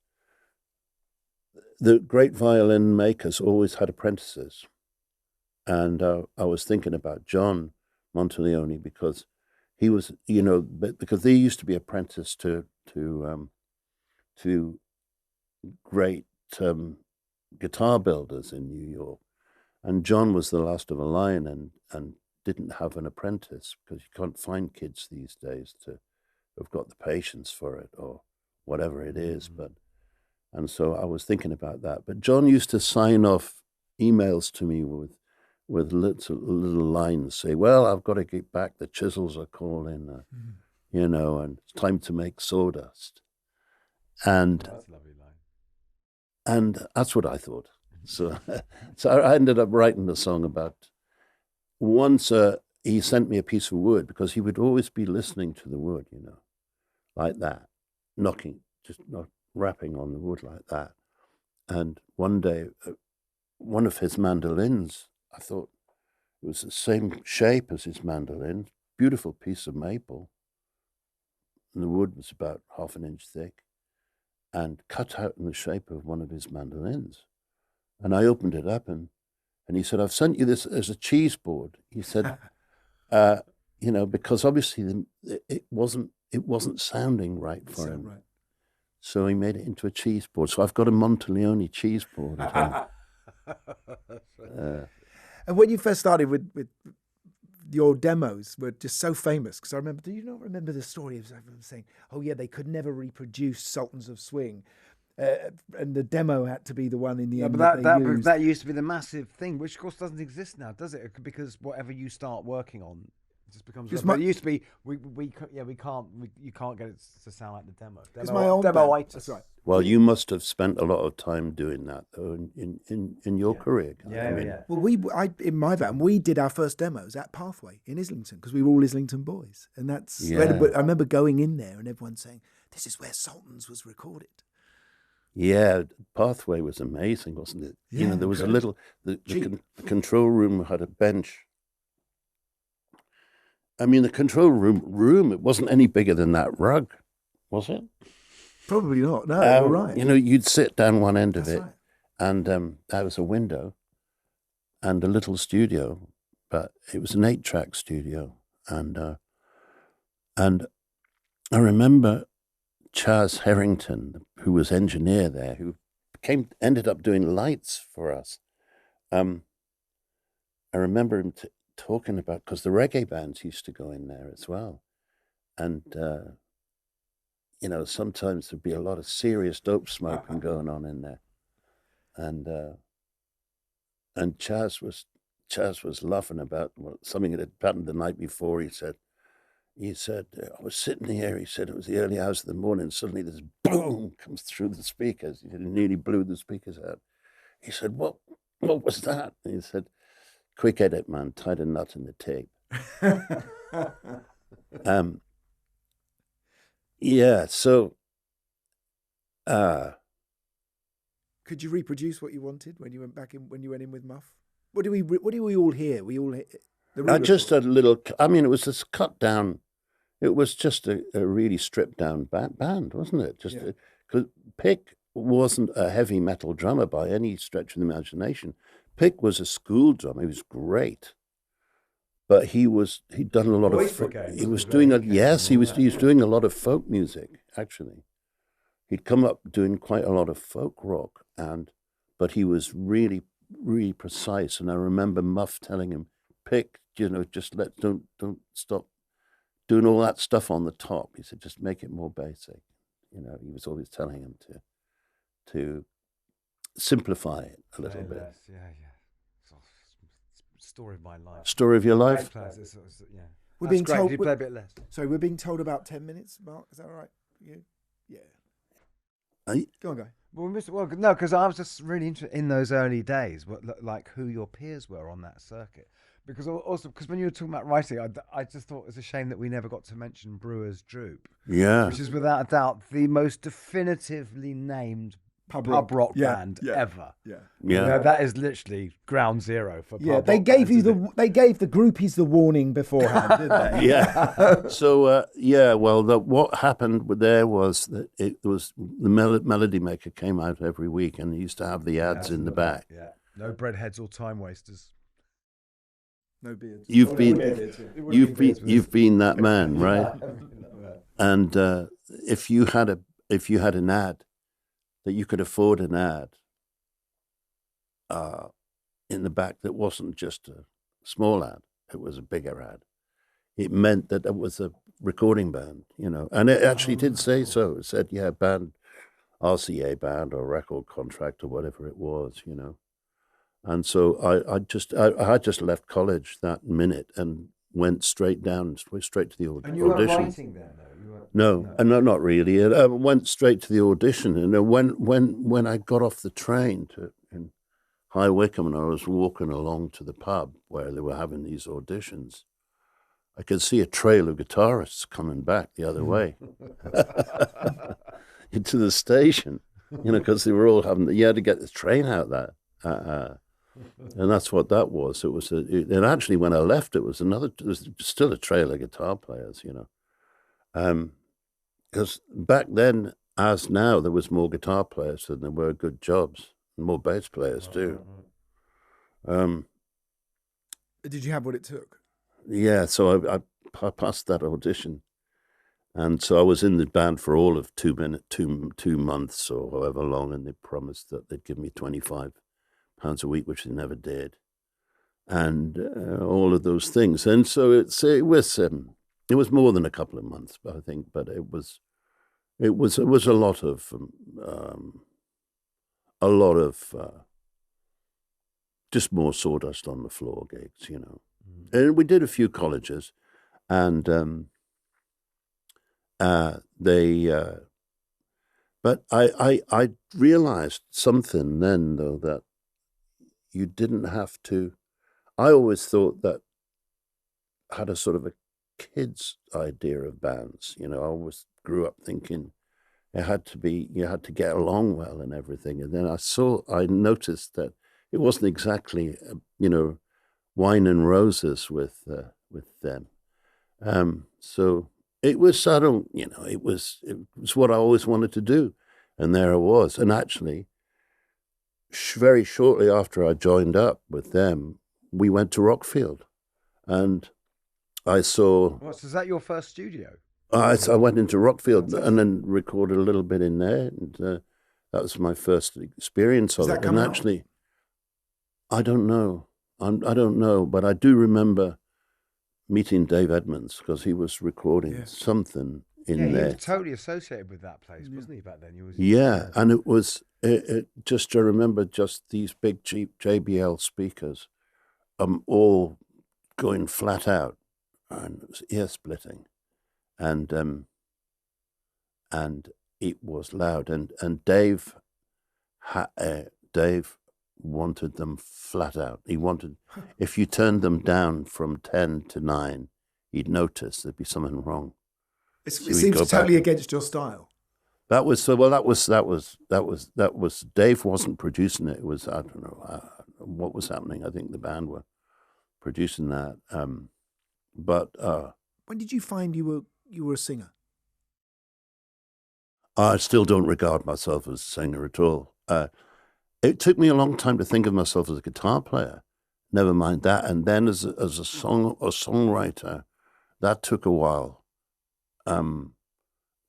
the great violin makers always had apprentices. And I was thinking about John Monteleone because he was, you know, because they used to be apprenticed to great guitar builders in New York, and John was the last of a line and didn't have an apprentice because you can't find kids these days to have got the patience for it or whatever it is. And so I was thinking about that. But John used to sign off emails to me with little lines, say, "Well, I've got to get back. The chisels are calling, you know, and it's time to make sawdust." And That's a lovely line. And that's what I thought. So I ended up writing the song about. Once he sent me a piece of wood because he would always be listening to the wood, you know, like that, just not rapping on the wood like that. And one day, one of his mandolins, I thought it was the same shape as his mandolin, beautiful piece of maple. And the wood was about 1/2 inch thick and cut out in the shape of one of his mandolins. And I opened it up and he said, "I've sent you this as a cheese board." He said, you know, because obviously it wasn't sounding right for him. Right. So he made it into a cheese board. So I've got a Monteleone cheese board at home. And when you first started with your demos were just so famous, because I remember, do you not remember the story of everyone saying, "Oh yeah, they could never reproduce Sultans of Swing," and the demo had to be the one in the end. But that used to be the massive thing, which of course doesn't exist now, does it? Because whatever you start working on, it just becomes. It used to be you can't get it to sound like the demo. It's my own demo. That's right. Well, you must have spent a lot of time doing that, though, in your career. Yeah. Well, in my band, we did our first demos at Pathway in Islington because we were all Islington boys, and that's. I remember going in there and everyone saying, "This is where Sultans was recorded." Yeah, Pathway was amazing, wasn't it? Yeah, you know, there was a little. The control room had a bench. I mean, the control room. It wasn't any bigger than that rug, was it? Probably not. No, you're right. You know, you'd sit down one end of it, right. and there was a window and a little studio, but it was an 8-track studio. And I remember Chas Harrington, who was engineer there, who ended up doing lights for us. I remember him talking about, because the reggae bands used to go in there as well. And you know, sometimes there'd be a lot of serious dope smoking going on in there, and Chas was laughing about something that had happened the night before. He said, "I was sitting here." He said, "It was the early hours of the morning. And suddenly this boom comes through the speakers. It nearly blew the speakers out." He said, "What was that?" And he said, "Quick edit, man. Tied a nut in the tape." Yeah, so could you reproduce what you wanted when you went back in, when you went in with Muff? What do we all hear? We all hear just a little. I mean, it was just cut down. It was just a really stripped down band, wasn't it? Just because Pick wasn't a heavy metal drummer by any stretch of the imagination. Pick was a school drummer. He was great. But he'd done a lot of he was doing doing a lot of folk music, actually. He'd come up doing quite a lot of folk rock, but he was really, really precise. And I remember Muff telling him, "Pick, you know, just don't stop doing all that stuff on the top." He said, "Just make it more basic." You know, he was always telling him to simplify it a little bit. Yeah. Story of my life. Story of your life? Yeah. We're being told. You play a bit less. Sorry, we're being told about 10 minutes, Mark. Is that all right for you? Yeah. Go on, guy. Well, no, because I was just really interested in those early days, like who your peers were on that circuit. Because also, because when you were talking about writing, I just thought it was a shame that we never got to mention Brewer's Droop. Yeah. Which is without a doubt the most definitively named pub rock band ever. Yeah. Yeah. That is literally ground zero for pub rock they gave bands, they gave the groupies the warning beforehand, didn't they? Yeah. So what happened there was that it was the Melody Maker came out every week, and he used to have the ads in the back. Yeah. No breadheads or time wasters. No beards. You've been that man, right? And if you had an ad that you could afford an ad in the back that wasn't just a small ad, it was a bigger ad. It meant that it was a recording band, and it actually did say so. It said, band, RCA band or record contract or whatever it was, And so I had just left college that minute and went straight to the audition. And you were writing there, though? No, not really. I went straight to the audition, and when I got off the train in High Wycombe and I was walking along to the pub where they were having these auditions, I could see a trail of guitarists coming back the other way into the station, because they were all you had to get the train out there. And that's what that was. It was, and actually when I left, there was still a trail of guitar players, because back then, as now, there was more guitar players than there were good jobs, and more bass players too. Did you have what it took? Yeah, so I passed that audition, and so I was in the band for all of 2 months or however long, and they promised that they'd give me £25 a week, which they never did, and all of those things. And so it was more than a couple of months, but I think, but it was a lot of just more sawdust on the floor gigs, And we did a few colleges, and but I realized something then, though, that you didn't have to. I always thought that I had a sort of a kid's idea of bands. I always grew up thinking you had to get along well and everything. And then I noticed that it wasn't exactly, wine and roses with them. So it was, it was what I always wanted to do. And there I was. And actually, very shortly after I joined up with them, we went to Rockfield, and I saw. What, is that your first studio? I went into Rockfield and then recorded a little bit in there, and that was my first experience of it. And actually, I don't know. I don't know, but I do remember meeting Dave Edmonds because he was recording something in there. He was totally associated with that place, wasn't he, back then? And it was just, I remember just these big cheap JBL speakers all going flat out, and it was ear splitting, and it was loud, and Dave wanted them flat out. He wanted, if you turned them down from 10 to 9, he'd notice there'd be something wrong. It seems totally against your style. That was Dave wasn't producing it. It was, I don't know what was happening. I think the band were producing that. But when did you find you were a singer? I still don't regard myself as a singer at all. It took me a long time to think of myself as a guitar player. Never mind that. And then as a songwriter, that took a while.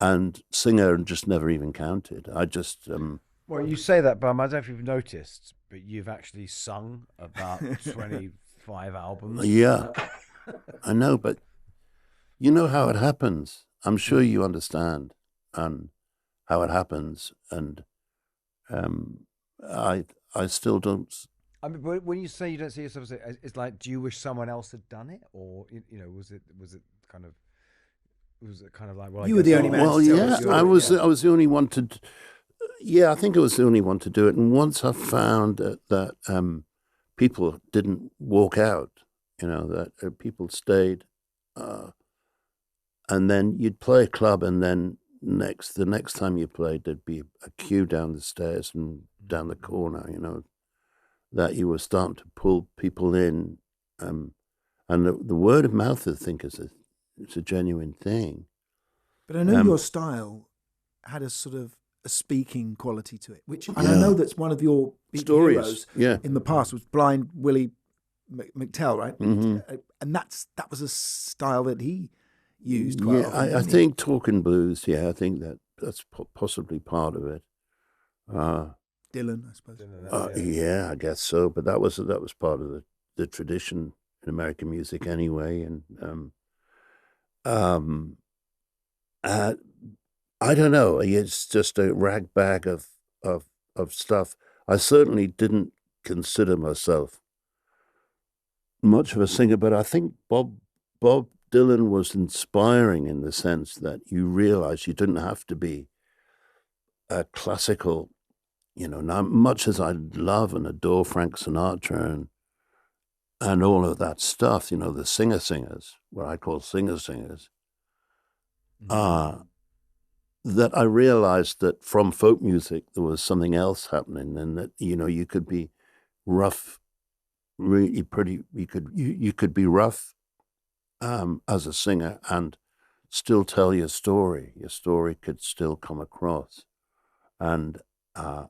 And singer just never even counted. I just... Well, you say that, but I don't know if you've noticed, but you've actually sung about 25 albums. Yeah, I know, but you know how it happens. I'm sure you understand how it happens, and I still don't... I mean, when you say you don't see yourself, it's like, do you wish someone else had done it? Or, was it kind of... Was it kind of like, well, you were the only man? Well, yeah, I was the only one to. Yeah, I think I was the only one to do it. And once I found that people didn't walk out, that people stayed, and then you'd play a club, and then the next time you played, there'd be a queue down the stairs and down the corner, that you were starting to pull people in, and the word of mouth, I think, it's a genuine thing. But I know your style had a sort of a speaking quality to it, and I know that's one of your big stories heroes in the past was Blind Willie McTell, right? Mm-hmm. And that was a style that he used quite often. I think talking blues. I think that's possibly part of it. Dylan, I suppose. I guess so. But that was part of the tradition in American music anyway. And I don't know. It's just a rag bag of stuff. I certainly didn't consider myself much of a singer, but I think Bob Dylan was inspiring in the sense that you realize you didn't have to be a classical, now much as I love and adore Frank Sinatra and all of that stuff, the singers, what I call singers, that I realized that from folk music there was something else happening, and that you could be rough, really pretty. You could be rough as a singer and still tell your story. Your story could still come across, and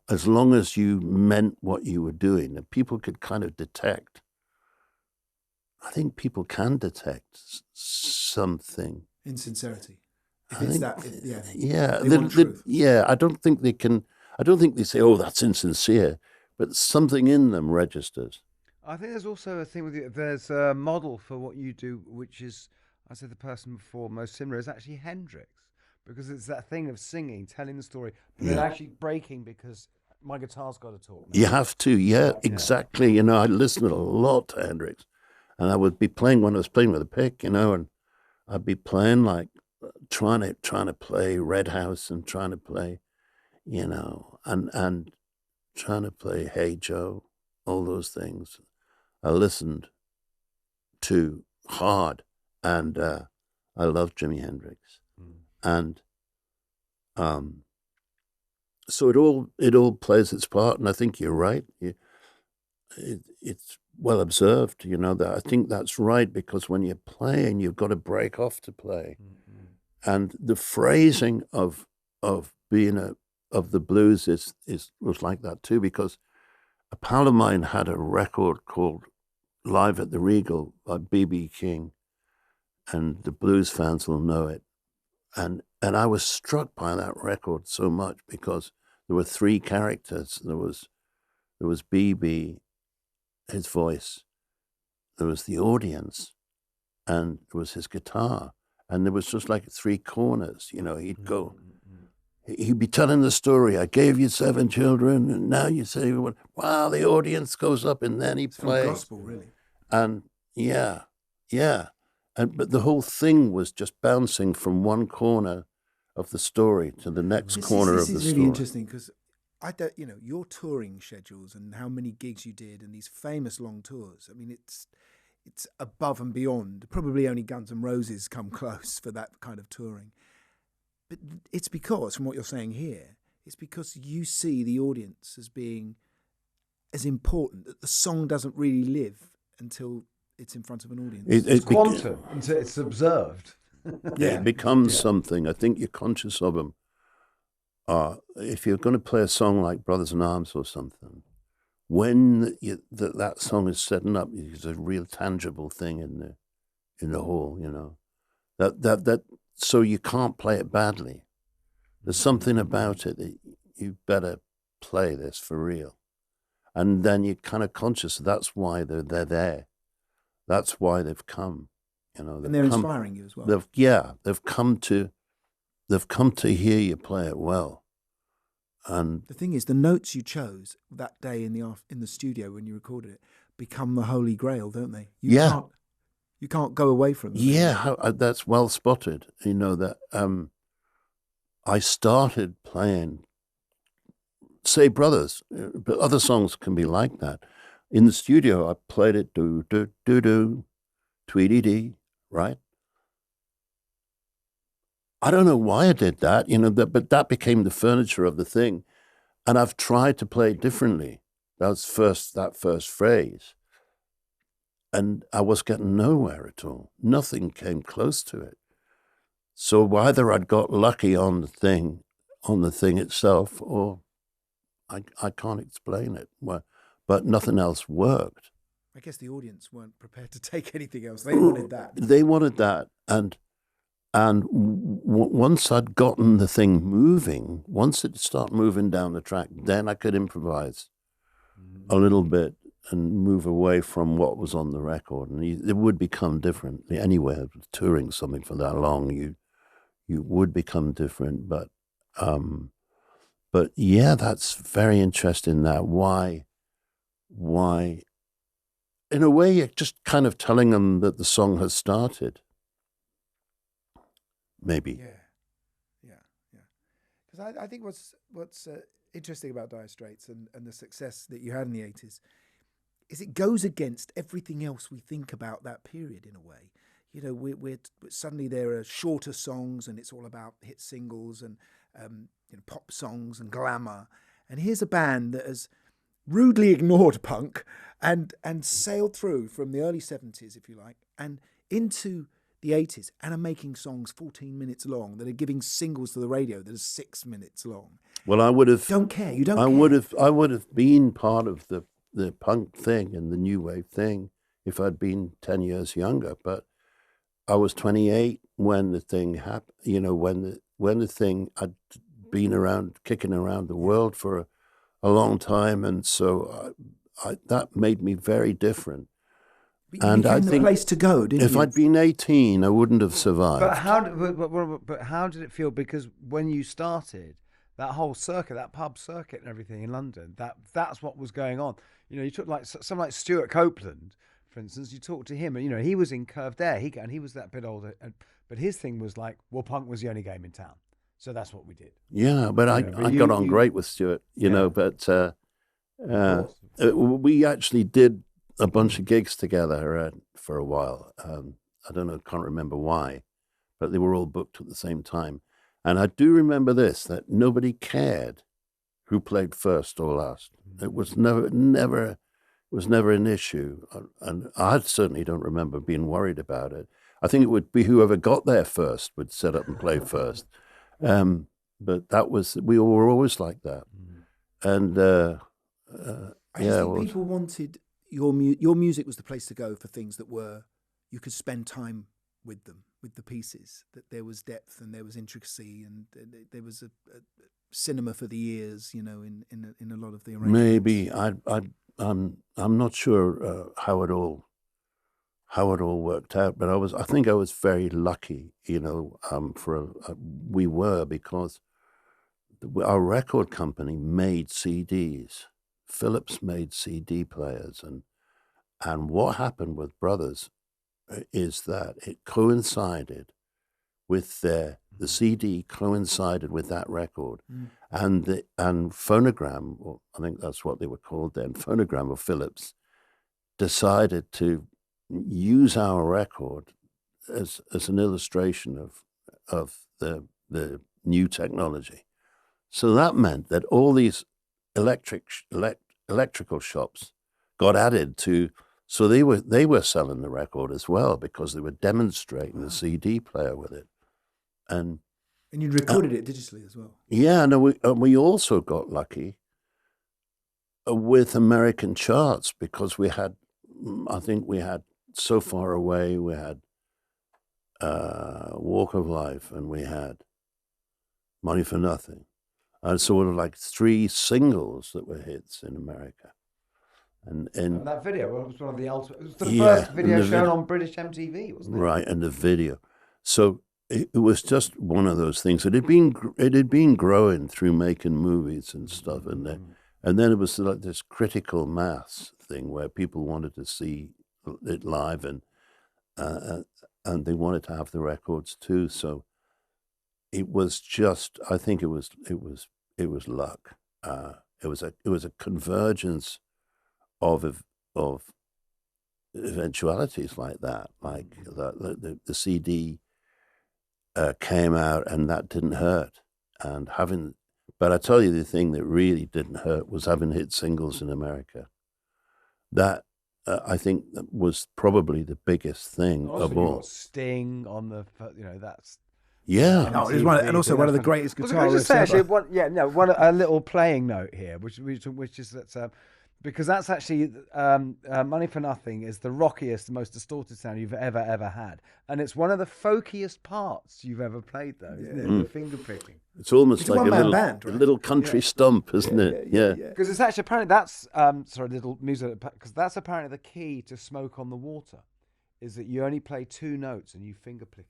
as long as you meant what you were doing, and people could kind of detect. I think people can detect something. Insincerity. I don't think they can. I don't think they say, "Oh, that's insincere," but something in them registers. I think there's also a thing with you. There's a model for what you do, which is, I said, the person before most similar is actually Hendrix, because it's that thing of singing, telling the story, but then actually breaking because my guitar's got to talk. You have to, exactly. I listened a lot to Hendrix, and I would be playing when I was playing with a pick, and I'd be playing like. Trying to play Red House and trying to play, and trying to play Hey Joe, all those things. I listened to hard, and I love Jimi Hendrix, and so it all plays its part. And I think you're right. It's well observed, that I think that's right, because when you're playing, you've got to break off to play. And the phrasing of being of the blues was like that too, because a pal of mine had a record called Live at the Regal by B.B. King, and the blues fans will know it. And I was struck by that record so much because there were three characters. There was B.B., his voice, there was the audience, and there was his guitar. And there was just like three corners, he'd go, he'd be telling the story. I gave you 7 children, and now you say, wow, the audience goes up, and then he plays. Gospel, really. And but the whole thing was just bouncing from one corner of the story to the next corner of the story. This is really interesting, because I don't, your touring schedules and how many gigs you did and these famous long tours. I mean, it's above and beyond. Probably only Guns N' Roses come close for that kind of touring. But it's because, from what you're saying here, it's because you see the audience as being as important, that the song doesn't really live until it's in front of an audience. It's quantum, until it's observed. It becomes something. I think you're conscious of them. If you're going to play a song like Brothers in Arms or something, when that song is setting up, it's a real tangible thing in the hall, that so you can't play it badly. There's something about it that you better play this for real, and then you're kind of conscious that's why they're there. That's why they've come, and they're inspiring you as well. They've come to hear you play it well. And the thing is, the notes you chose that day in the studio when you recorded it become the holy grail, don't they? You can't go away from them. Yeah, that's well spotted. That I started playing, say, Brothers, but other songs can be like that. In the studio, I played it do do do do Tweety-dee, right? I don't know why I did that, but that became the furniture of the thing. And I've tried to play it differently. That first phrase. And I was getting nowhere at all. Nothing came close to it. So either I'd got lucky on the thing itself, or I can't explain it. But nothing else worked. I guess the audience weren't prepared to take anything else. They wanted that. They wanted that. And once I'd gotten the thing moving, once it started moving down the track, then I could improvise a little bit and move away from what was on the record. And it would become different. Anywhere, touring something for that long, you would become different. But yeah, that's very interesting. That why, in a way, you're just kind of telling them that the song has started. Maybe. Yeah. Because I think what's interesting about Dire Straits and the success that you had in the 80s is it goes against everything else we think about that period in a way. We're suddenly there are shorter songs and it's all about hit singles and pop songs and glamour. And here's a band that has rudely ignored punk and sailed through from the early 70s, if you like, and into the 80s, and are making songs 14 minutes long that are giving singles to the radio that are 6 minutes long. Well, I would have... Don't care. You don't care. I would have been part of the punk thing and the new wave thing if I'd been 10 years younger. But I was 28 when the thing happened. When the thing, I'd been around, kicking around the world for a long time, and so that made me very different. And I think the place to go, didn't if you? I'd been 18, I wouldn't have survived. But how did it feel? Because when you started that whole circuit, that pub circuit and everything in London, that's what was going on. You took someone like Stuart Copeland, for instance. You talked to him, and he was in Curved Air. He was that bit older, but his thing was like, well, punk was the only game in town, so that's what we did. Yeah, but I got on great with Stuart, But we actually did a bunch of gigs together for a while. I can't remember why, but they were all booked at the same time. And I do remember that nobody cared who played first or last. It was never an issue. And I certainly don't remember being worried about it. I think it would be whoever got there first would set up and play first. But we were always like that. And I just think people wanted your music was the place to go for things that you could spend time with them, with the pieces, that there was depth and there was intricacy and there was a cinema for the ears, in a lot of the arrangements. Maybe I'm not sure how it all worked out, but I think I was very lucky, we were, because our record company made CDs. Philips made CD players, and what happened with Brothers is that it coincided with the CD coincided with that record, and Phonogram, or I think that's what they were called then, Phonogram or Philips, decided to use our record as an illustration of the new technology. So that meant that all these electrical shops got added to, so they were selling the record as well, because they were demonstrating the CD player with it, and you recorded it digitally as well. Yeah, no, we also got lucky with American charts, because I think we had So Far Away, we had Walk of Life, and we had Money for Nothing. And sort of like 3 singles that were hits in America. And that video was one of the ultimate. It was the first video shown on British MTV, wasn't it? Right, and the video. So it was just one of those things. It had been growing through making movies and stuff, and then it was like this critical mass thing where people wanted to see it live, and they wanted to have the records too. So it was just, I think it was luck. It was a convergence of eventualities like that, like the CD came out and that didn't hurt, and having. But I tell you, the thing that really didn't hurt was having hit singles in America. That I think that was probably the biggest thing of all. Got Sting on the, that's. Yeah, No, it was and also one of the greatest guitarists ever. A little playing note here, which is that because that's actually Money for Nothing is the rockiest, most distorted sound you've ever had, and it's one of the folkiest parts you've ever played, though, isn't it? The finger picking. It's almost like a little band, right? a little country stump, isn't it? Yeah. Because it's actually apparently that's little music, because that's apparently the key to Smoke on the Water, is that you only play two notes and you finger pick.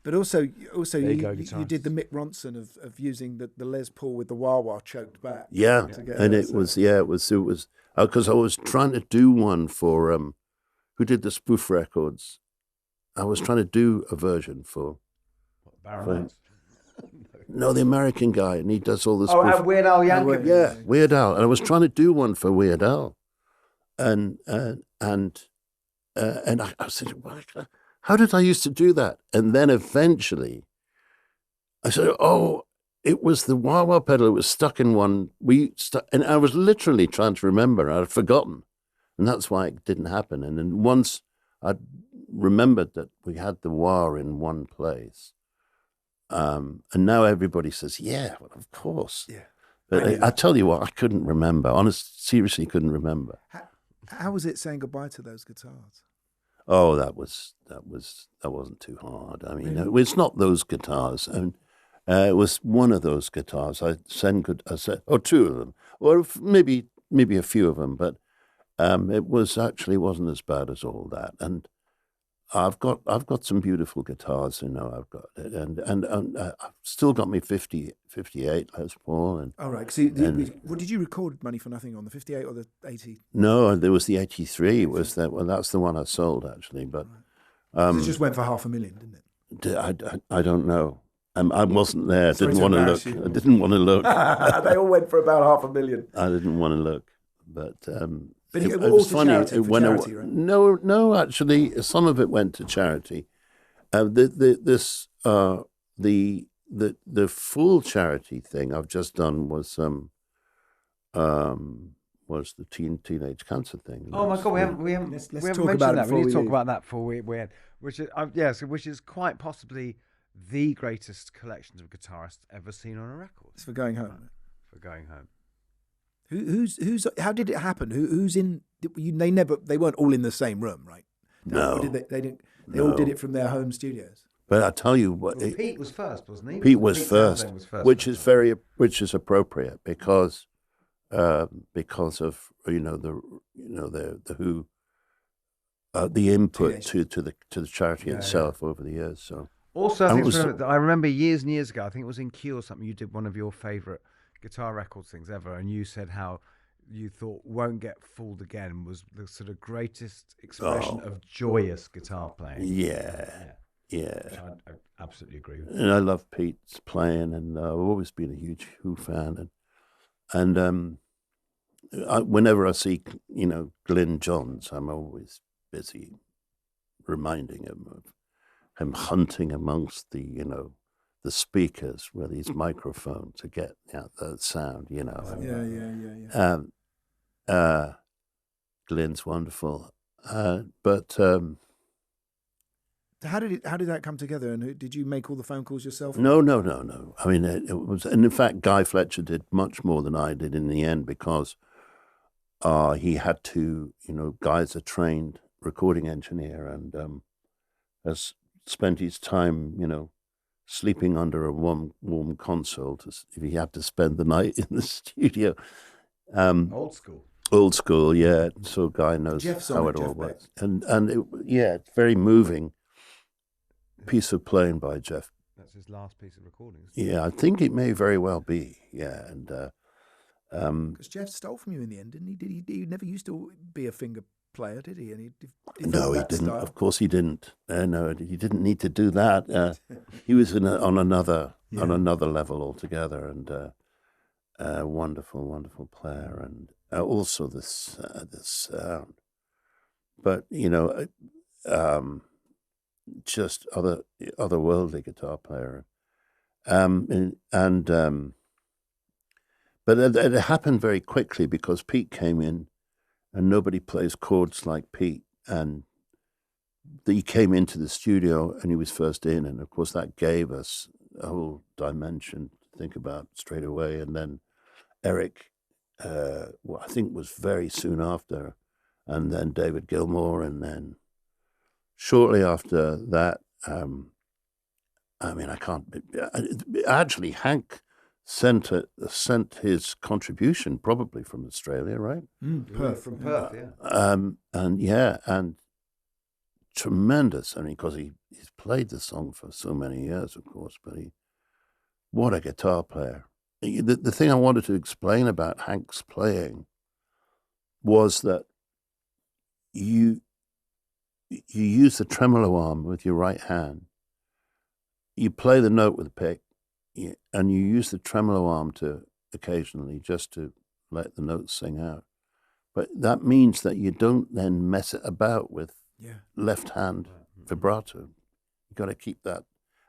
But also you guitarists. did the Mick Ronson of using the Les Paul with the wah-wah choked back. Yeah, and it was because I was trying to do one for who did the spoof records. I was trying to do a version for Baroness. No, the American guy, and he does all the spoof. Weird Al Yankovic. Yeah, Weird Al, and I was trying to do one for Weird Al, and I was thinking, well, how did I used to do that? And then eventually, I said, "Oh, it was the wah-wah pedal. It was stuck in one. And I was literally trying to remember. I'd forgotten, and that's why it didn't happen. And then once I remembered that we had the wah in one place, and now everybody says, "Yeah, well, of course." Yeah. But I tell you what, I couldn't remember. Seriously, couldn't remember. How was it saying goodbye to those guitars? Oh, that wasn't too hard. I mean, it's not those guitars, and it was one of those guitars. I said, two of them, or maybe a few of them, but it wasn't as bad as all that. And I've got some beautiful guitars, I've got it, and I've still got me 58 Les Paul. And all right. So, what did you record Money for Nothing on, the 58 or the 80? No, there was the 83. Was that? Well, that's the one I sold actually, but it just went for $500,000, didn't it? I don't know. I wasn't there. Didn't want to look. I didn't want to look. They all went for about $500,000. I didn't want to look, but it was funny. Charity, it went charity, right? No, actually, some of it went to charity. The full charity thing I've just done was the teenage cancer thing. Oh my God, we haven't Let's mentioned talk about that. it We need to before talk we about that before we end. Which is quite possibly the greatest collections of guitarists ever seen on a record. It's for going home. For going home. Who's? How did it happen? Who's in? They weren't all in the same room, right? No, they didn't. They all did it from their home studios. But I tell you what, Pete was first, wasn't he? Pete was first, which is appropriate because of the Who, the input to the charity itself over the years. So also, I remember years and years ago, I think it was in Q or something. You did one of your favourite guitar records things ever, and you said how you thought "Won't Get Fooled Again" was the sort of greatest expression of joyous guitar playing. Yeah. I absolutely agree with. And I love Pete's playing, and I've always been a huge Who fan, and whenever I see Glyn Johns, I'm always busy reminding him of him hunting amongst the speakers with his microphone to get the sound. Glyn's wonderful, but. How did that come together? And did you make all the phone calls yourself? No. I mean, it was, and in fact, Guy Fletcher did much more than I did in the end because he had to. Guy's a trained recording engineer and has spent his time, sleeping under a warm console if he had to spend the night in the studio. Old school, yeah. So Guy knows how it all works, and it's very moving. Piece of playing by Jeff. That's his last piece of recording. Yeah, I think it may very well be. Yeah, and because Jeff stole from you in the end, didn't he? He never used to be a finger player, did he? And he no, he didn't. Style. Of course, he didn't. No, he didn't need to do that. He was on another level altogether, and a wonderful, wonderful player, and also this sound. but just otherworldly guitar player. But it happened very quickly because Pete came in, and nobody plays chords like Pete. And he came into the studio, and he was first in, and of course that gave us a whole dimension to think about straight away. And then Eric, I think was very soon after, and then David Gilmour, and then shortly after that, actually Hank sent his contribution probably from Australia, right? Perth, from Perth, yeah. And tremendous. I mean, because he's played the song for so many years, of course, but what a guitar player. The thing I wanted to explain about Hank's playing was that you use the tremolo arm with your right hand. You play the note with a pick, and you use the tremolo arm to occasionally just to let the notes sing out. But that means that you don't then mess it about with left hand vibrato. You've got to keep that.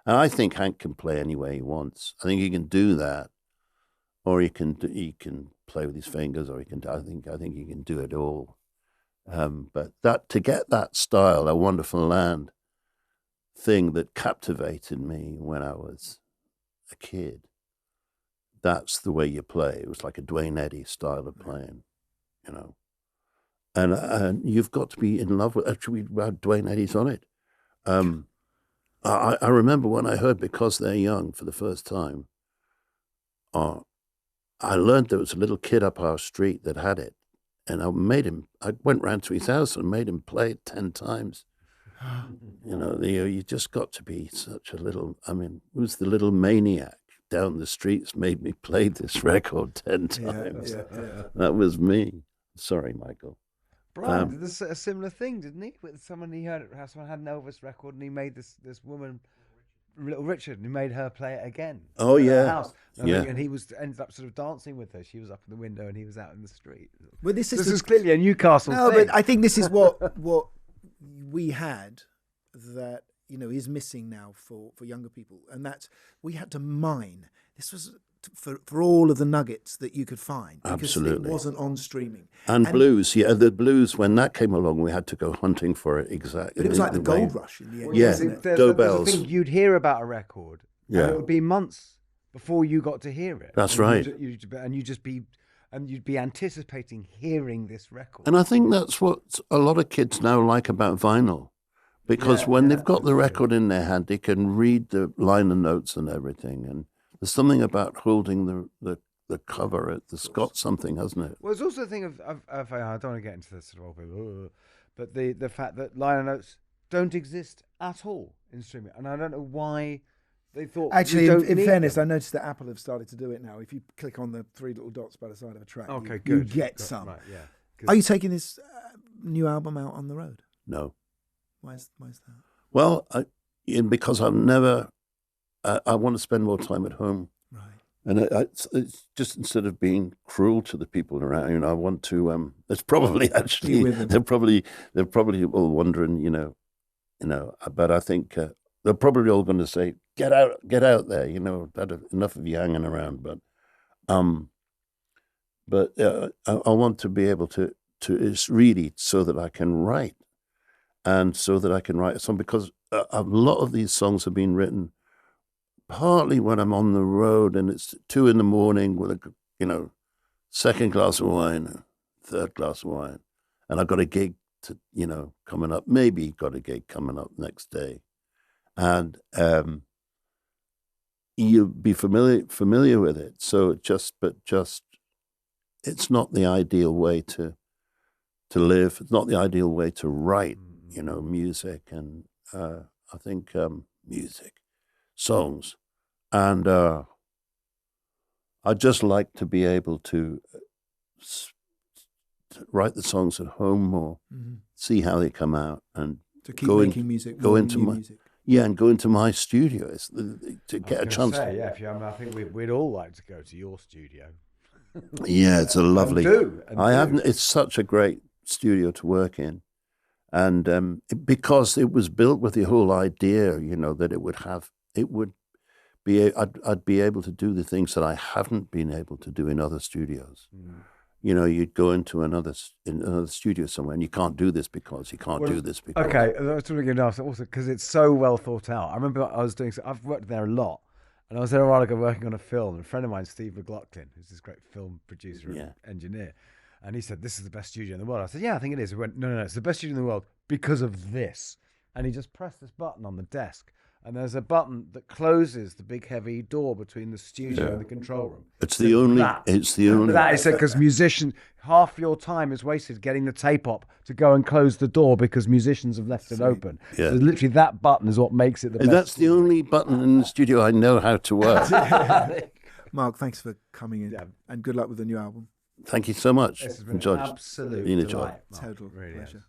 And I think Hank can play any way he wants. I think he can do that, or he can play with his fingers, or I think he can do it all. But to get that style, A Wonderful Land thing that captivated me when I was a kid, that's the way you play. It was like a Duane Eddy style of playing, And you've got to be in love with. Actually, we had Duane Eddy's on it. I remember when I heard Because They're Young for the first time. I learned there was a little kid up our street that had it, and I went round to his house and made him play it 10 times. You just got to be such a little. I mean, who's the little maniac down the streets made me play this record 10 times? Yeah. That was me. Sorry, Michael. Brian did a similar thing, didn't he? With someone someone had an Elvis record, and he made this woman, Little Richard, and he made her play it again. Oh yeah, house. And he ended up sort of dancing with her. She was up in the window, and he was out in the street. Well, this is clearly a Newcastle thing. But I think this is what we had that is missing now for younger people, and that's we had to mine. This was for all of the nuggets that you could find. Because absolutely, it wasn't on streaming. And blues, the blues. When that came along, we had to go hunting for it. Exactly, but it was like the gold rush in the end. Yeah, wasn't it? Dobells. There's a thing, you'd hear about a record, and it would be months before you got to hear it. That's right. You'd be anticipating hearing this record. And I think that's what a lot of kids now like about vinyl. Because when they've got the record in their hand, they can read the liner notes and everything. And there's something about holding the cover. It's got something, hasn't it? Well, it's also a thing of I don't want to get into this sort of, but the fact that liner notes don't exist at all in streaming. And I don't know why they thought. Actually, in fairness, I noticed that Apple have started to do it now. If you click on the 3 little dots by the side of a track, you get some. Right, yeah. Are you taking this new album out on the road? No. Why is that? Well, because I've never. I want to spend more time at home, right? And it's just instead of being cruel to the people around, I want to. It's probably actually they're probably all wondering, But I think they're probably all going to say, "Get out there," enough of you hanging around. But I want to be able to. It's really so that I can write. And so that I can write a song, because a lot of these songs have been written partly when I'm on the road and it's 2 a.m. with a, second glass of wine, third glass of wine, and I've got a gig coming up. Maybe got a gig coming up next day, and you'll be familiar with it. So it's not the ideal way to live. It's not the ideal way to write. Music and I think music, songs, and I just like to be able to write the songs at home or see how they come out and to keep making music. Go into my studio to get a chance. I think we'd all like to go to your studio. Yeah, it's a lovely. It's such a great studio to work in. And because it was built with the whole idea, that I'd be able to do the things that I haven't been able to do in other studios. You'd go into another studio somewhere, and you can't do this because you can't do this because. Okay, that's what I'm also because it's so well thought out. I remember I've worked there a lot, and I was there a while ago working on a film. And a friend of mine, Steve McLaughlin, who's this great film producer and engineer, and he said, "This is the best studio in the world." I said, "Yeah, I think it is." He went, "No, it's the best studio in the world because of this." And he just pressed this button on the desk. And there's a button that closes the big heavy door between the studio and the control room. It's the only. That is because musicians, half your time is wasted getting the tape op to go and close the door because musicians have left it open. Yeah. So literally that button is what makes it the best. That's the only button in the studio I know how to work. Mark, thanks for coming in, and good luck with the new album. Thank you so much. This has been an absolute delight, Mark. Total pleasure.